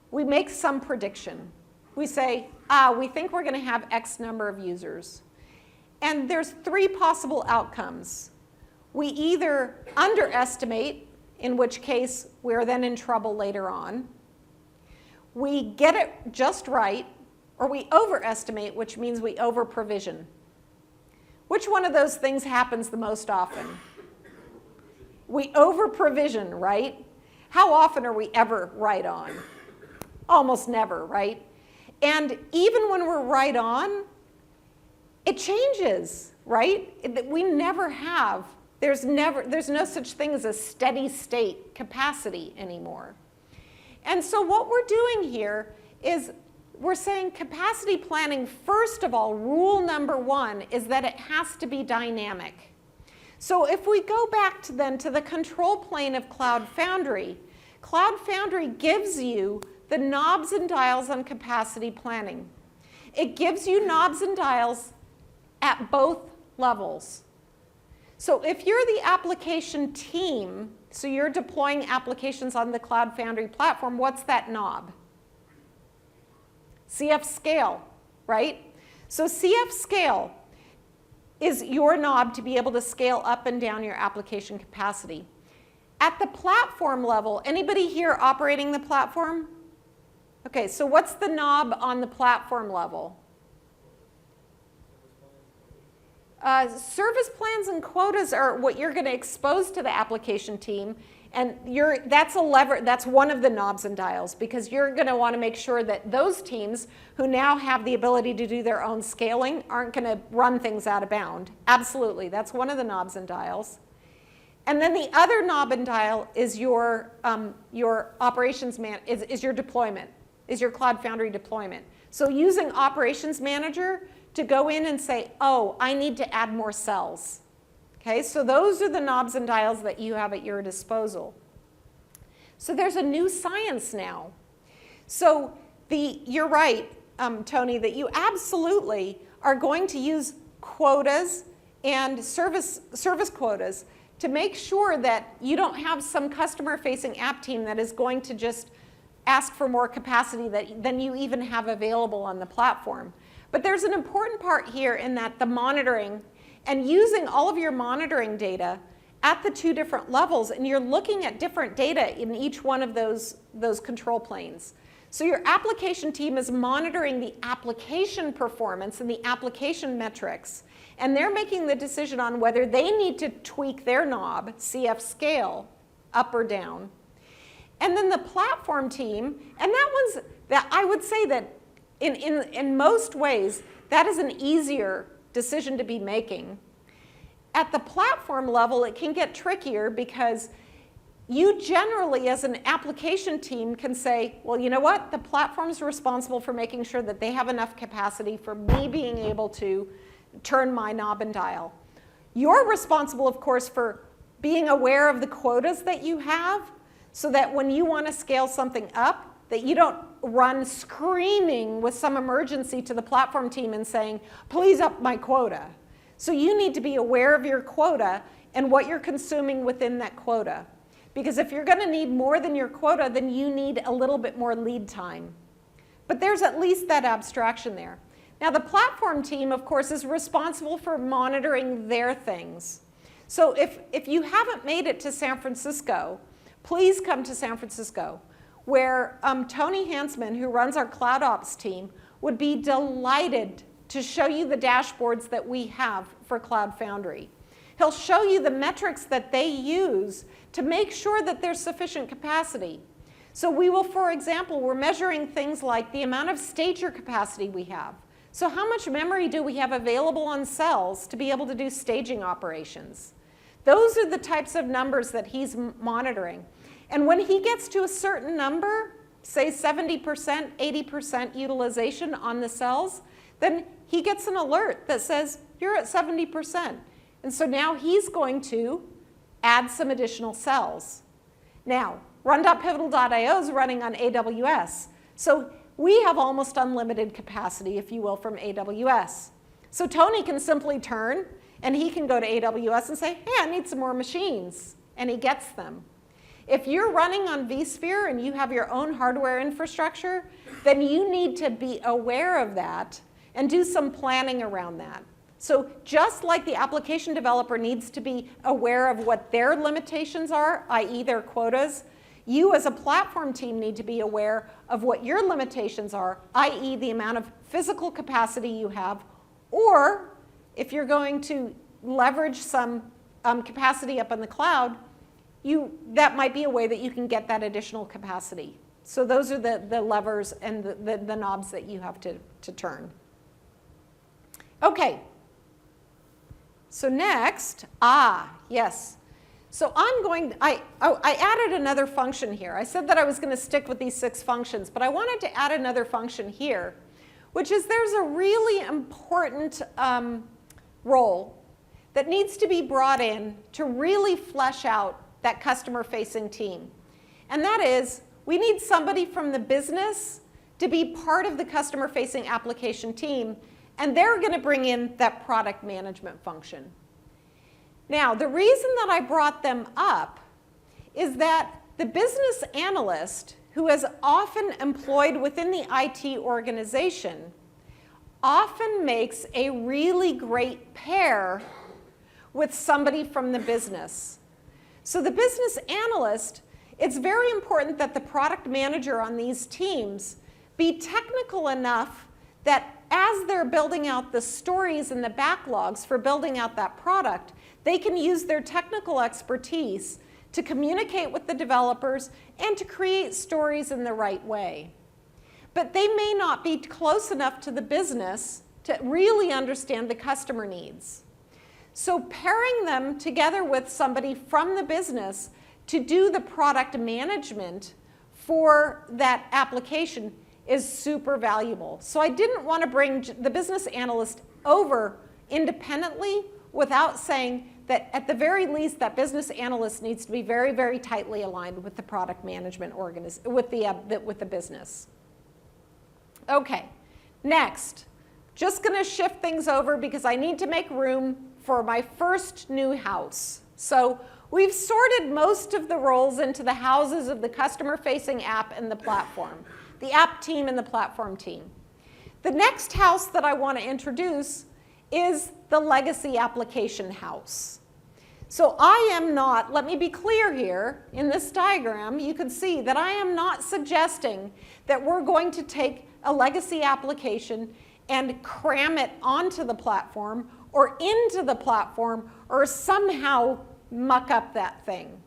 Speaker 1: We make some prediction. we say, we think we're going to have X number of users. And there's 3 possible outcomes. We either underestimate, in which case we're then in trouble later on. We get it just right, or we overestimate, which means we over-provision. Which one of those things happens the most often? We over-provision, right? How often are we ever right on? Almost never, right? And even when we're right on, it changes, right? We never have. There's no such thing as a steady state capacity anymore. And so what we're doing here is we're saying capacity planning, first of all, rule number 1 is that it has to be dynamic. So if we go back to the control plane of Cloud Foundry gives you the knobs and dials on capacity planning. It gives you knobs and dials at both levels. So if you're the application team, so you're deploying applications on the Cloud Foundry platform, what's that knob? CF scale, right? So CF scale is your knob to be able to scale up and down your application capacity. At the platform level, anybody here operating the platform? Okay, so what's the knob on the platform level? Service plans and quotas are what you're going to expose to the application team, and that's a lever. That's one of the knobs and dials, because you're going to want to make sure that those teams who now have the ability to do their own scaling aren't going to run things out of bound. Absolutely, that's one of the knobs and dials. And then the other knob and dial is your operations is your deployment, is your Cloud Foundry deployment. So using Operations Manager to go in and say, oh, I need to add more cells. Okay, so those are the knobs and dials that you have at your disposal. So there's a new science now. So you're right, Tony, that you absolutely are going to use quotas and service quotas to make sure that you don't have some customer-facing app team that is going to just ask for more capacity than you even have available on the platform. But there's an important part here in that the monitoring and using all of your monitoring data at the 2 different levels, and you're looking at different data in each one of those control planes. So your application team is monitoring the application performance and the application metrics, and they're making the decision on whether they need to tweak their knob, CF scale, up or down. And then the platform team, and that I would say that in most ways, that is an easier decision to be making. At the platform level, it can get trickier because you generally, as an application team, can say, well, you know what? The platform's responsible for making sure that they have enough capacity for me being able to turn my knob and dial. You're responsible, of course, for being aware of the quotas that you have so that when you want to scale something up, that you don't run screaming with some emergency to the platform team and saying, please up my quota. So you need to be aware of your quota and what you're consuming within that quota. Because if you're going to need more than your quota, then you need a little bit more lead time. But there's at least that abstraction there. Now the platform team, of course, is responsible for monitoring their things. So if you haven't made it to San Francisco, please come to San Francisco, where Tony Hansman, who runs our Cloud Ops team, would be delighted to show you the dashboards that we have for Cloud Foundry. He'll show you the metrics that they use to make sure that there's sufficient capacity. So we will, for example, we're measuring things like the amount of stager capacity we have. So how much memory do we have available on cells to be able to do staging operations? Those are the types of numbers that he's monitoring. And when he gets to a certain number, say 70%, 80% utilization on the cells, then he gets an alert that says, you're at 70%. And so now he's going to add some additional cells. Now, run.pivotal.io is running on AWS. So we have almost unlimited capacity, if you will, from AWS. So Tony can simply turn, and he can go to AWS and say, hey, I need some more machines. And he gets them. If you're running on vSphere and you have your own hardware infrastructure, then you need to be aware of that and do some planning around that. So just like the application developer needs to be aware of what their limitations are, i.e. their quotas, you as a platform team need to be aware of what your limitations are, i.e. the amount of physical capacity you have, or if you're going to leverage some capacity up in the cloud, that might be a way that you can get that additional capacity. So those are the levers and the knobs that you have to turn. Okay. So next, yes. So I added another function here. I said that I was going to stick with these 6 functions, but I wanted to add another function here, which is there's a really important role that needs to be brought in to really flesh out that customer-facing team. And that is, we need somebody from the business to be part of the customer-facing application team, and they're going to bring in that product management function. Now, the reason that I brought them up is that the business analyst, who is often employed within the IT organization, often makes a really great pair with somebody from the business. So the business analyst, it's very important that the product manager on these teams be technical enough that as they're building out the stories and the backlogs for building out that product, they can use their technical expertise to communicate with the developers and to create stories in the right way. But they may not be close enough to the business to really understand the customer needs. So pairing them together with somebody from the business to do the product management for that application is super valuable. So I didn't want to bring the business analyst over independently without saying that at the very least that business analyst needs to be very, very tightly aligned with the product management with the business. Okay, next, just going to shift things over because I need to make room for my first new house. So we've sorted most of the roles into the houses of the customer-facing app and the platform, the app team and the platform team. The next house that I want to introduce is the legacy application house. So I am not, let me be clear here, in this diagram you can see that I am not suggesting that we're going to take a legacy application and cram it onto the platform or into the platform or somehow muck up that thing.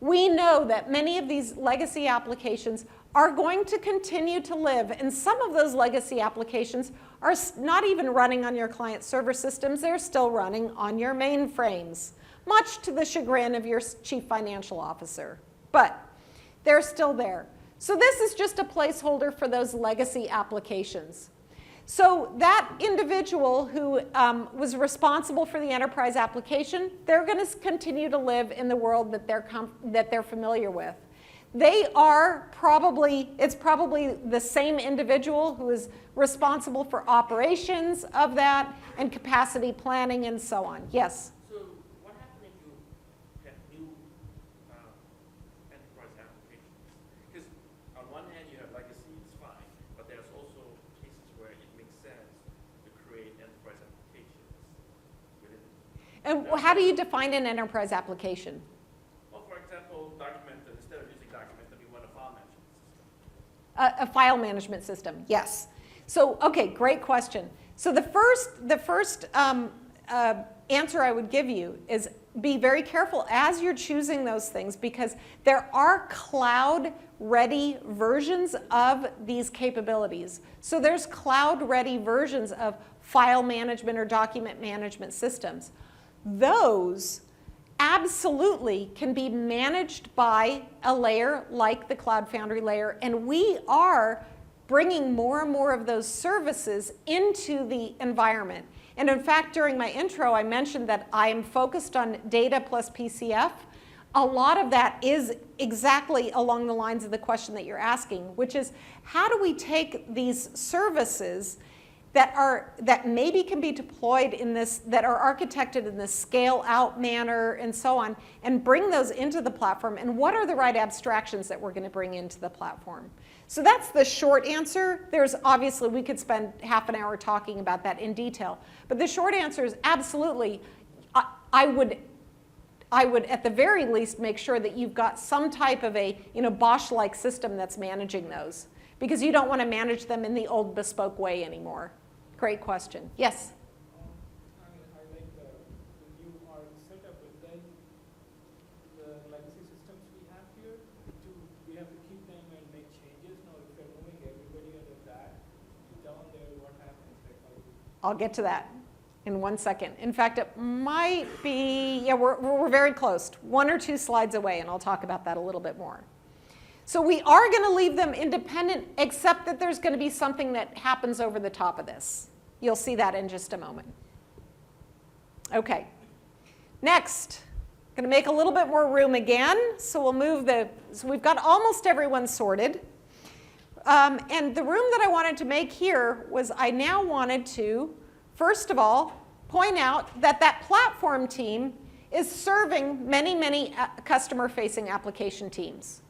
Speaker 1: We know that many of these legacy applications are going to continue to live, and some of those legacy applications are not even running on your client server systems, they're still running on your mainframes, much to the chagrin of your chief financial officer, but they're still there. So this is just a placeholder for those legacy applications. So that individual who was responsible for the enterprise application, they're going to continue to live in the world that they're familiar with. It's probably the same individual who is responsible for operations of that and capacity planning and so on. Yes?
Speaker 2: So what happens if you get new enterprise applications? Because on one hand you have legacy, it's fine, but there's also cases where it makes sense to create enterprise applications within it.
Speaker 1: And how do you define an enterprise application?
Speaker 2: Well, for example, Documentum, instead of using Documentum, you want a file management system.
Speaker 1: A file management system, yes. So, okay, great question. So the first answer I would give you is be very careful as you're choosing those things because there are cloud-ready versions of these capabilities. So there's cloud-ready versions of file management or document management systems. Those absolutely can be managed by a layer like the Cloud Foundry layer, and we are bringing more and more of those services into the environment. And in fact, during my intro, I mentioned that I am focused on data plus PCF. A lot of that is exactly along the lines of the question that you're asking, which is how do we take these services that maybe can be deployed in this, that are architected in this scale out manner and so on, and bring those into the platform, and what are the right abstractions that we're going to bring into the platform. So that's the short answer. There's obviously, we could spend half an hour talking about that in detail, but the short answer is absolutely, I would at the very least make sure that you've got some type of a Bosch-like system that's managing those, because you don't want to manage them in the old bespoke way anymore. Great question. Yes?
Speaker 3: I like the new org setup, but then the legacy systems we have here, we have to keep them and make changes. Now, if you're moving everybody under that, down there, what happens?
Speaker 1: I'll get to that in 1 second. In fact, it might be, yeah, we're very close. 1 or 2 slides away, and I'll talk about that a little bit more. So we are going to leave them independent, except that there's going to be something that happens over the top of this. You'll see that in just a moment. Okay. Next, going to make a little bit more room again. So we'll move so we've got almost everyone sorted. And the room that I wanted to make here was I now wanted to, first of all, point out that that platform team is serving many, many customer-facing application teams.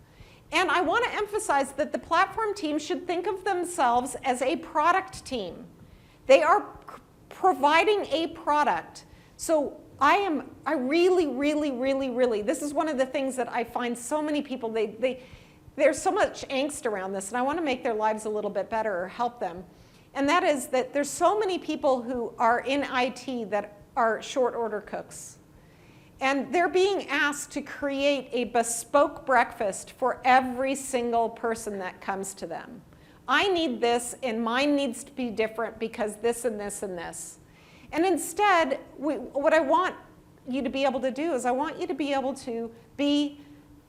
Speaker 1: And I want to emphasize that the platform team should think of themselves as a product team. They are providing a product. So I really, this is one of the things that I find so many people, there's so much angst around this, and I want to make their lives a little bit better or help them. And that is that there's so many people who are in IT that are short order cooks. And they're being asked to create a bespoke breakfast for every single person that comes to them. I need this, and mine needs to be different because this and this and this. And instead, what I want you to be able to do is I want you to be able to be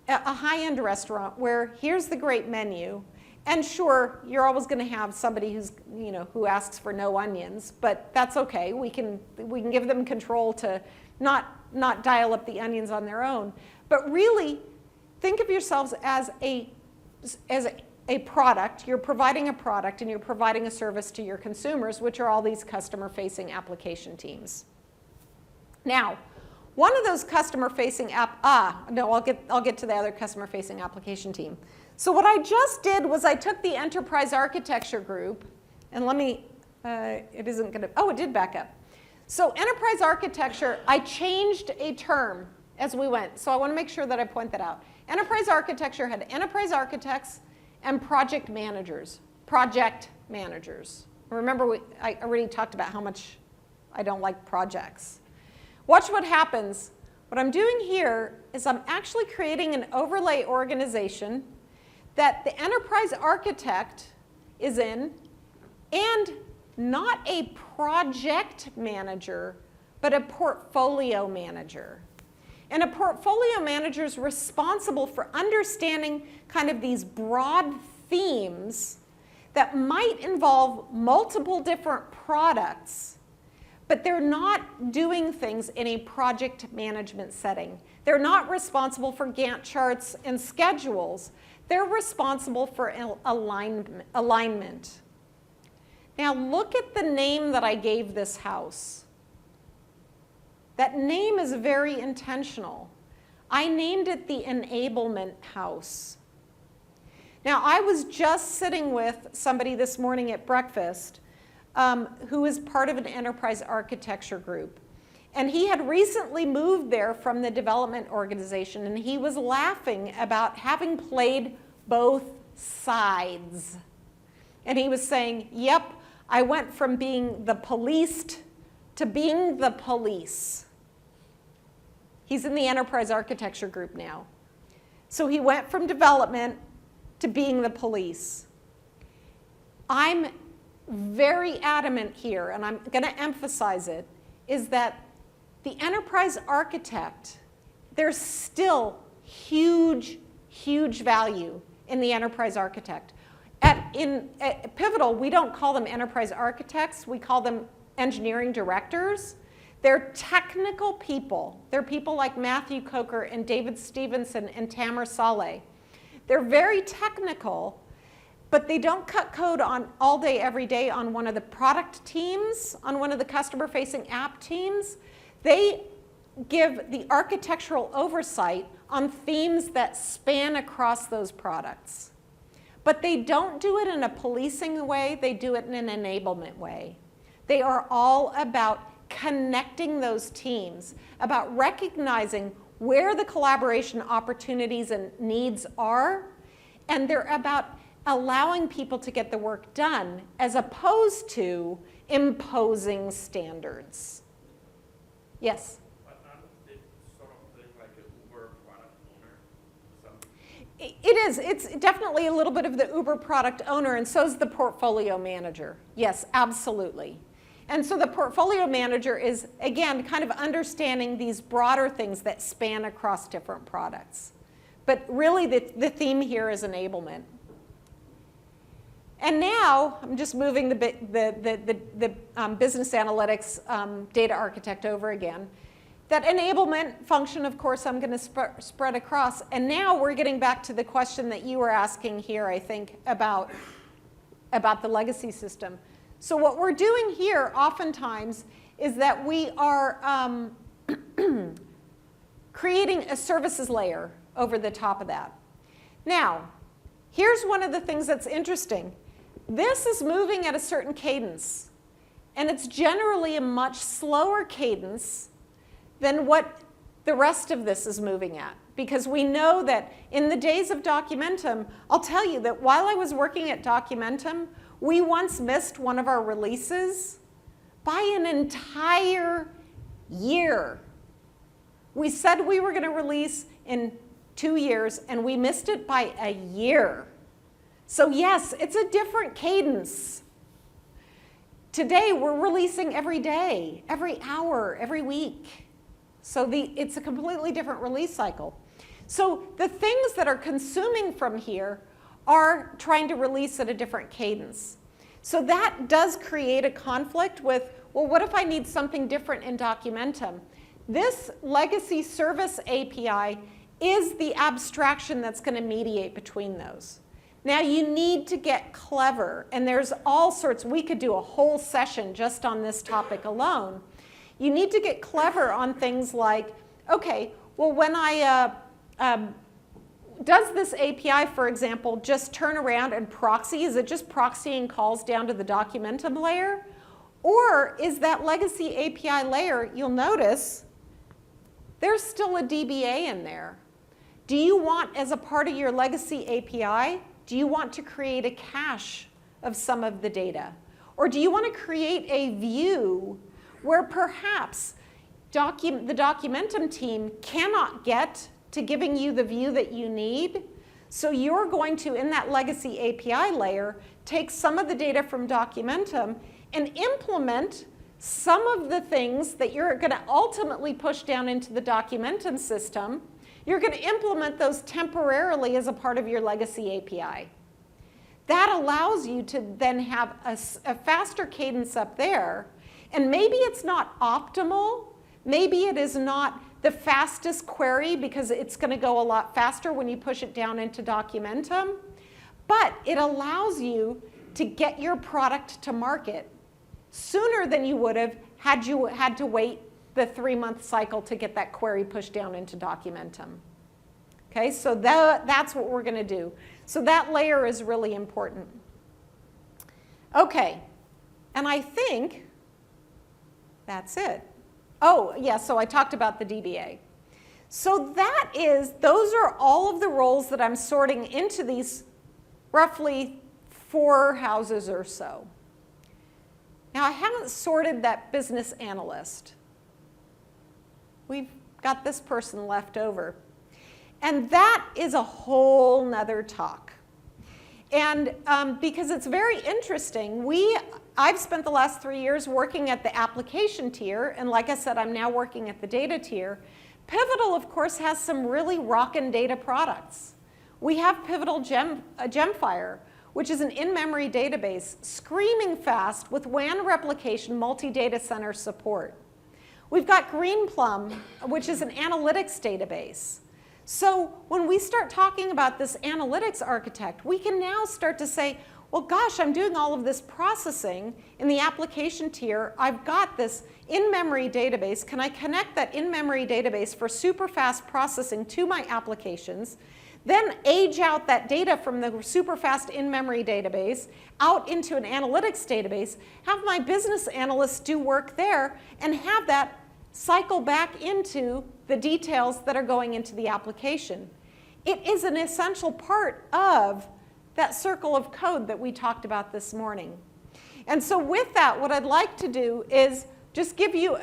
Speaker 1: a high-end restaurant where here's the great menu. And sure, you're always going to have somebody who asks for no onions, but that's okay. We can give them control to not dial up the onions on their own. But really, think of yourselves as a product. You're providing a product and you're providing a service to your consumers, which are all these customer-facing application teams. Now, one of those customer-facing I'll get to the other customer-facing application team. So what I just did was I took the enterprise architecture group, and let me, it did back up. So enterprise architecture, I changed a term as we went. So I want to make sure that I point that out. Enterprise architecture had enterprise architects and project managers. Remember, I already talked about how much I don't like projects. Watch what happens. What I'm doing here is I'm actually creating an overlay organization that the enterprise architect is in, and not a project manager, but a portfolio manager. And a portfolio manager is responsible for understanding kind of these broad themes that might involve multiple different products, but they're not doing things in a project management setting. They're not responsible for Gantt charts and schedules. They're responsible for alignment. Now look at the name that I gave this house. That name is very intentional. I named it the Enablement House. Now I was just sitting with somebody this morning at breakfast who is part of an enterprise architecture group. And he had recently moved there from the development organization, and he was laughing about having played both sides. And he was saying, yep, I went from being the policed to being the police. He's in the enterprise architecture group now. So he went from development to being the police. I'm very adamant here, and I'm going to emphasize it, is that the enterprise architect, there's still huge, huge value in the enterprise architect. At Pivotal, we don't call them enterprise architects, we call them engineering directors. They're technical people. They're people like Matthew Coker and David Stevenson and Tamer Saleh. They're very technical, but they don't cut code on all day, every day on one of the product teams, on one of the customer-facing app teams. They give the architectural oversight on themes that span across those products. But they don't do it in a policing way, they do it in an enablement way. They are all about connecting those teams, about recognizing where the collaboration opportunities and needs are, and they're about allowing people to get the work done as opposed to imposing standards. Yes?
Speaker 2: But aren't they sort of doing like an Uber product owner or something?
Speaker 1: It is. It's definitely a little bit of the Uber product owner, and so is the portfolio manager. Yes, absolutely. And so the portfolio manager is, again, kind of understanding these broader things that span across different products. But really, the theme here is enablement. And now, I'm just moving the business analytics data architect over again. That enablement function, of course, I'm going to spread across. And now we're getting back to the question that you were asking here, I think, about the legacy system. So what we're doing here oftentimes is that we are creating a services layer over the top of that. Now, here's one of the things that's interesting. This is moving at a certain cadence, and it's generally a much slower cadence than what the rest of this is moving at. Because we know that in the days of Documentum, I'll tell you that while I was working at Documentum, we once missed one of our releases by an entire year. We said we were going to release in 2 years, and we missed it by a year. So yes, it's a different cadence. Today, we're releasing every day, every hour, every week. So it's a completely different release cycle. So the things that are consuming from here are trying to release at a different cadence. So that does create a conflict with, well, what if I need something different in Documentum? This legacy service API is the abstraction that's going to mediate between those. Now you need to get clever, and there's all sorts, we could do a whole session just on this topic alone. You need to get clever on things like, okay, well when does this API, for example, just turn around and proxy? Is it just proxying calls down to the Documentum layer? Or is that legacy API layer, you'll notice, there's still a DBA in there. Do you want, as a part of your legacy API, do you want to create a cache of some of the data? Or do you want to create a view where perhaps the Documentum team cannot get to giving you the view that you need? So you're going to, in that legacy API layer, take some of the data from Documentum and implement some of the things that you're going to ultimately push down into the Documentum system. You're going to implement those temporarily as a part of your legacy API. That allows you to then have a faster cadence up there. And maybe it's not optimal. Maybe it is not the fastest query because it's going to go a lot faster when you push it down into Documentum. But it allows you to get your product to market sooner than you would have had you had to wait the 3-month cycle to get that query pushed down into Documentum. Okay, so that's what we're going to do. So that layer is really important. Okay, and I think that's it. Oh, yeah, so I talked about the DBA. So those are all of the roles that I'm sorting into these roughly 4 houses or so. Now, I haven't sorted that business analyst. We've got this person left over. And that is a whole nother talk. And because it's very interesting, I've spent the last 3 years working at the application tier, and like I said, I'm now working at the data tier. Pivotal, of course, has some really rockin' data products. We have Pivotal Gemfire, which is an in-memory database, screaming fast with WAN replication, multi-data center support. We've got Greenplum, which is an analytics database. So when we start talking about this analytics architect, we can now start to say, well, gosh, I'm doing all of this processing in the application tier. I've got this in-memory database. Can I connect that in-memory database for super fast processing to my applications? Then age out that data from the super fast in-memory database out into an analytics database, have my business analysts do work there, and have that cycle back into the details that are going into the application. It is an essential part of that circle of code that we talked about this morning. And so with that, what I'd like to do is just give you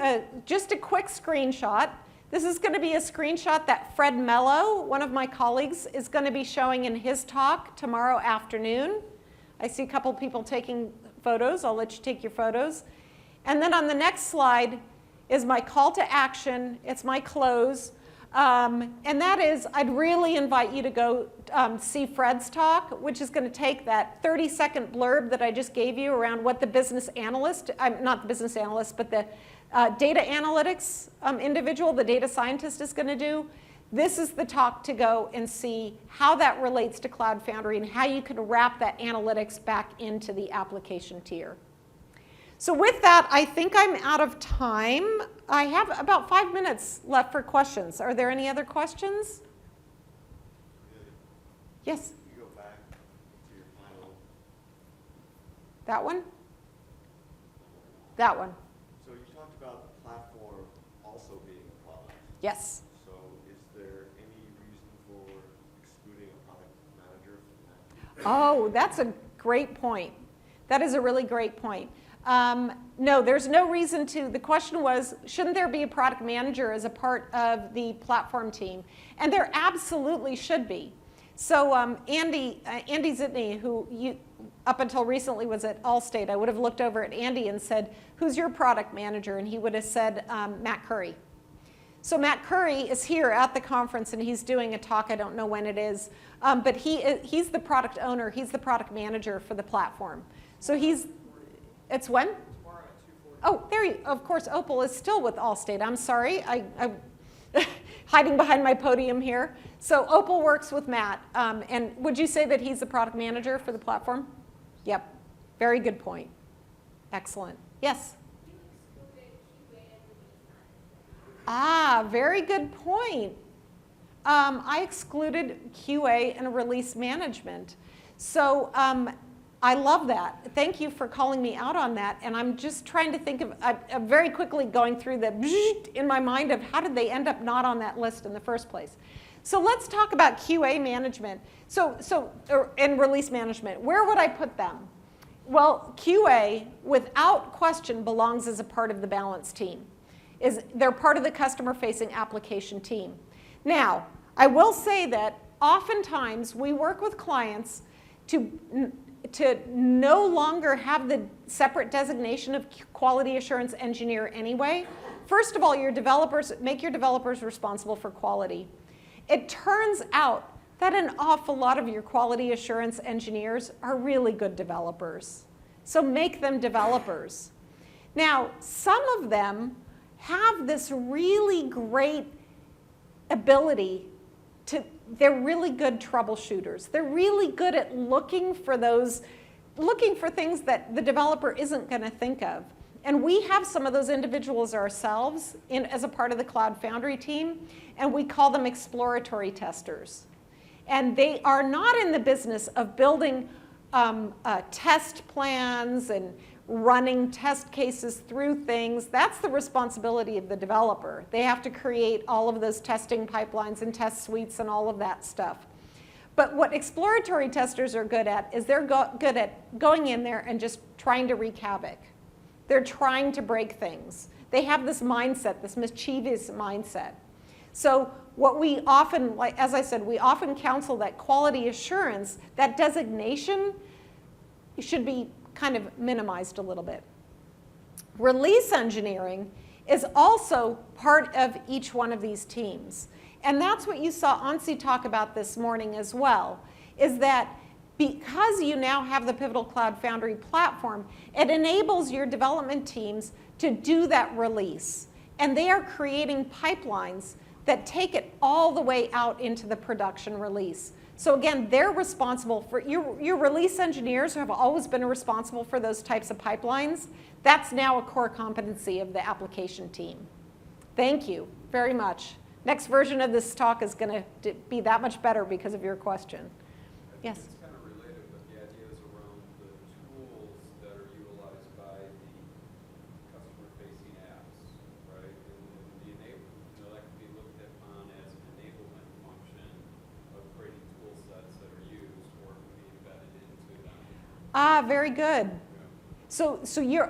Speaker 1: just a quick screenshot. This is going to be a screenshot that Fred Mello, one of my colleagues, is going to be showing in his talk tomorrow afternoon. I see a couple people taking photos. I'll let you take your photos. And then on the next slide is my call to action. It's my close. And that is, I'd really invite you to go see Fred's talk, which is going to take that 30-second blurb that I just gave you around what the business analyst, not the business analyst, but the data analytics individual, the data scientist, is going to do. This is the talk to go and see how that relates to Cloud Foundry and how you can wrap that analytics back into the application tier. So with that, I think I'm out of time. I have about 5 minutes left for questions. Are there any other questions? Yes?
Speaker 4: You go back to your final.
Speaker 1: That one? That one.
Speaker 4: So you talked about the platform also being a product.
Speaker 1: Yes.
Speaker 4: So is there any reason for excluding a product manager from that?
Speaker 1: Oh, that's a great point. That is a really great point. No, there's no reason to. The question was, shouldn't there be a product manager as a part of the platform team? And there absolutely should be. So Andy Zitney, who up until recently was at Allstate, I would have looked over at Andy and said, who's your product manager? And he would have said, Matt Curry. So Matt Curry is here at the conference, and he's doing a talk. I don't know when it is. But he's the product owner. He's the product manager for the platform. So it's when?
Speaker 3: Tomorrow at 2:40.
Speaker 1: Oh, there you, of course, Opal is still with Allstate. I'm sorry, I'm hiding behind my podium here. So Opal works with Matt. And would you say that he's the product manager for the platform? Yep, very good point. Excellent. Yes? Ah, very good point. I excluded QA and release management. So I love that. Thank you for calling me out on that. And I'm just trying to think of, I'm very quickly going through the in my mind of how did they end up not on that list in the first place. So let's talk about QA management and release management. Where would I put them? Well, QA, without question, belongs as a part of the balance team. They're part of the customer-facing application team. Now, I will say that oftentimes we work with clients to no longer have the separate designation of quality assurance engineer anyway. First of all, make your developers responsible for quality. It turns out that an awful lot of your quality assurance engineers are really good developers. So make them developers. Now, some of them have this really great ability they're really good troubleshooters. They're really good at looking for things that the developer isn't going to think of. And we have some of those individuals ourselves as a part of the Cloud Foundry team, and we call them exploratory testers. And they are not in the business of building test plans and running test cases through things. That's the responsibility of the developer. They have to create all of those testing pipelines and test suites and all of that stuff. But what exploratory testers are good at is they're good at going in there and just trying to wreak havoc. They're trying to break things. They have this mindset, this mischievous mindset. So what we often, like as I said, we often counsel that quality assurance, that designation should be kind of minimized a little bit. Release engineering is also part of each one of these teams. And that's what you saw Ansi talk about this morning as well, is that because you now have the Pivotal Cloud Foundry platform, it enables your development teams to do that release. And they are creating pipelines that take it all the way out into the production release. So again, they're responsible for, your release engineers who have always been responsible for those types of pipelines, that's now a core competency of the application team. Thank you very much. Next version of this talk is going to be that much better because of your question. Yes?
Speaker 5: It's kind of related, but the ideas around the tools that are utilized by the customer-facing apps, right? And the that can be looked upon as an enablement function of creating tool sets that are used or can be embedded into them.
Speaker 1: Ah, very good. So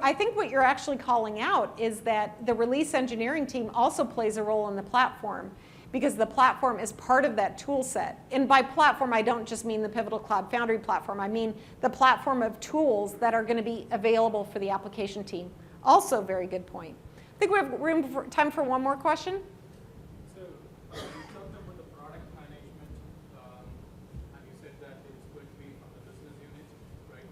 Speaker 1: I think what you're actually calling out is that the release engineering team also plays a role in the platform because the platform is part of that tool set. And by platform, I don't just mean the Pivotal Cloud Foundry platform. I mean the platform of tools that are going to be available for the application team. Also, very good point. I think we have time for one more question.
Speaker 3: So you talked about the product management, and you said that it's going to be from the business unit, right?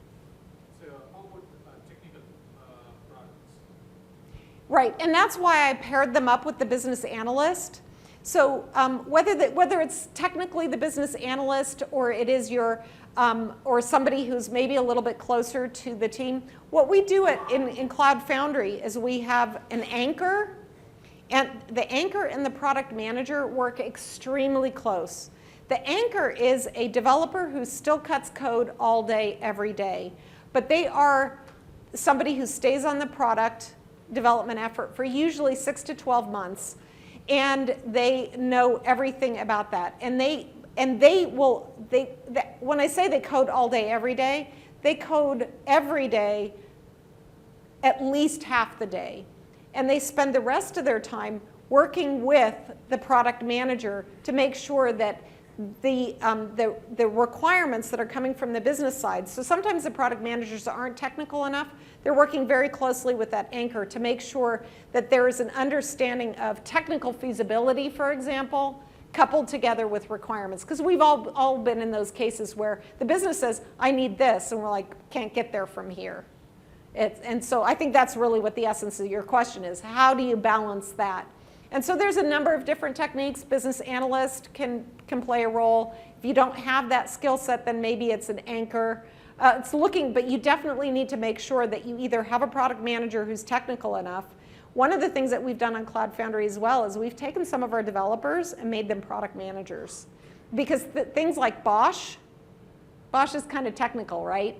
Speaker 3: So how about technical products?
Speaker 1: Right, and that's why I paired them up with the business analyst. So whether it's technically the business analyst or it is your or somebody who's maybe a little bit closer to the team, what we do in Cloud Foundry is we have an anchor, and the anchor and the product manager work extremely close. The anchor is a developer who still cuts code all day, every day, but they are somebody who stays on the product development effort for usually 6 to 12 months. And they know everything about that. And when I say they code all day, every day, they code every day at least half the day. And they spend the rest of their time working with the product manager to make sure that the requirements that are coming from the business side. So sometimes the product managers aren't technical enough. They're working very closely with that anchor to make sure that there is an understanding of technical feasibility, for example, coupled together with requirements. Because we've all been in those cases where the business says, I need this, and we're like, can't get there from here. And so I think that's really what the essence of your question is. How do you balance that? And so there's a number of different techniques. Business analyst can play a role. If you don't have that skill set, then maybe it's an anchor. But you definitely need to make sure that you either have a product manager who's technical enough. One of the things that we've done on Cloud Foundry as well is we've taken some of our developers and made them product managers. Because things like Bosch is kind of technical, right?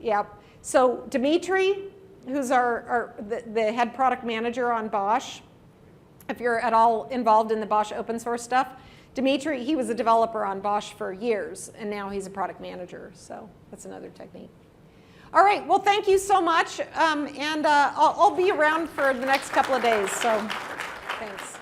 Speaker 1: Yep. So Dimitri, who's the head product manager on Bosch, if you're at all involved in the Bosch open source stuff, Dimitri, he was a developer on Bosch for years, and now he's a product manager. So that's another technique. All right, well, thank you so much. And I'll be around for the next couple of days. So thanks.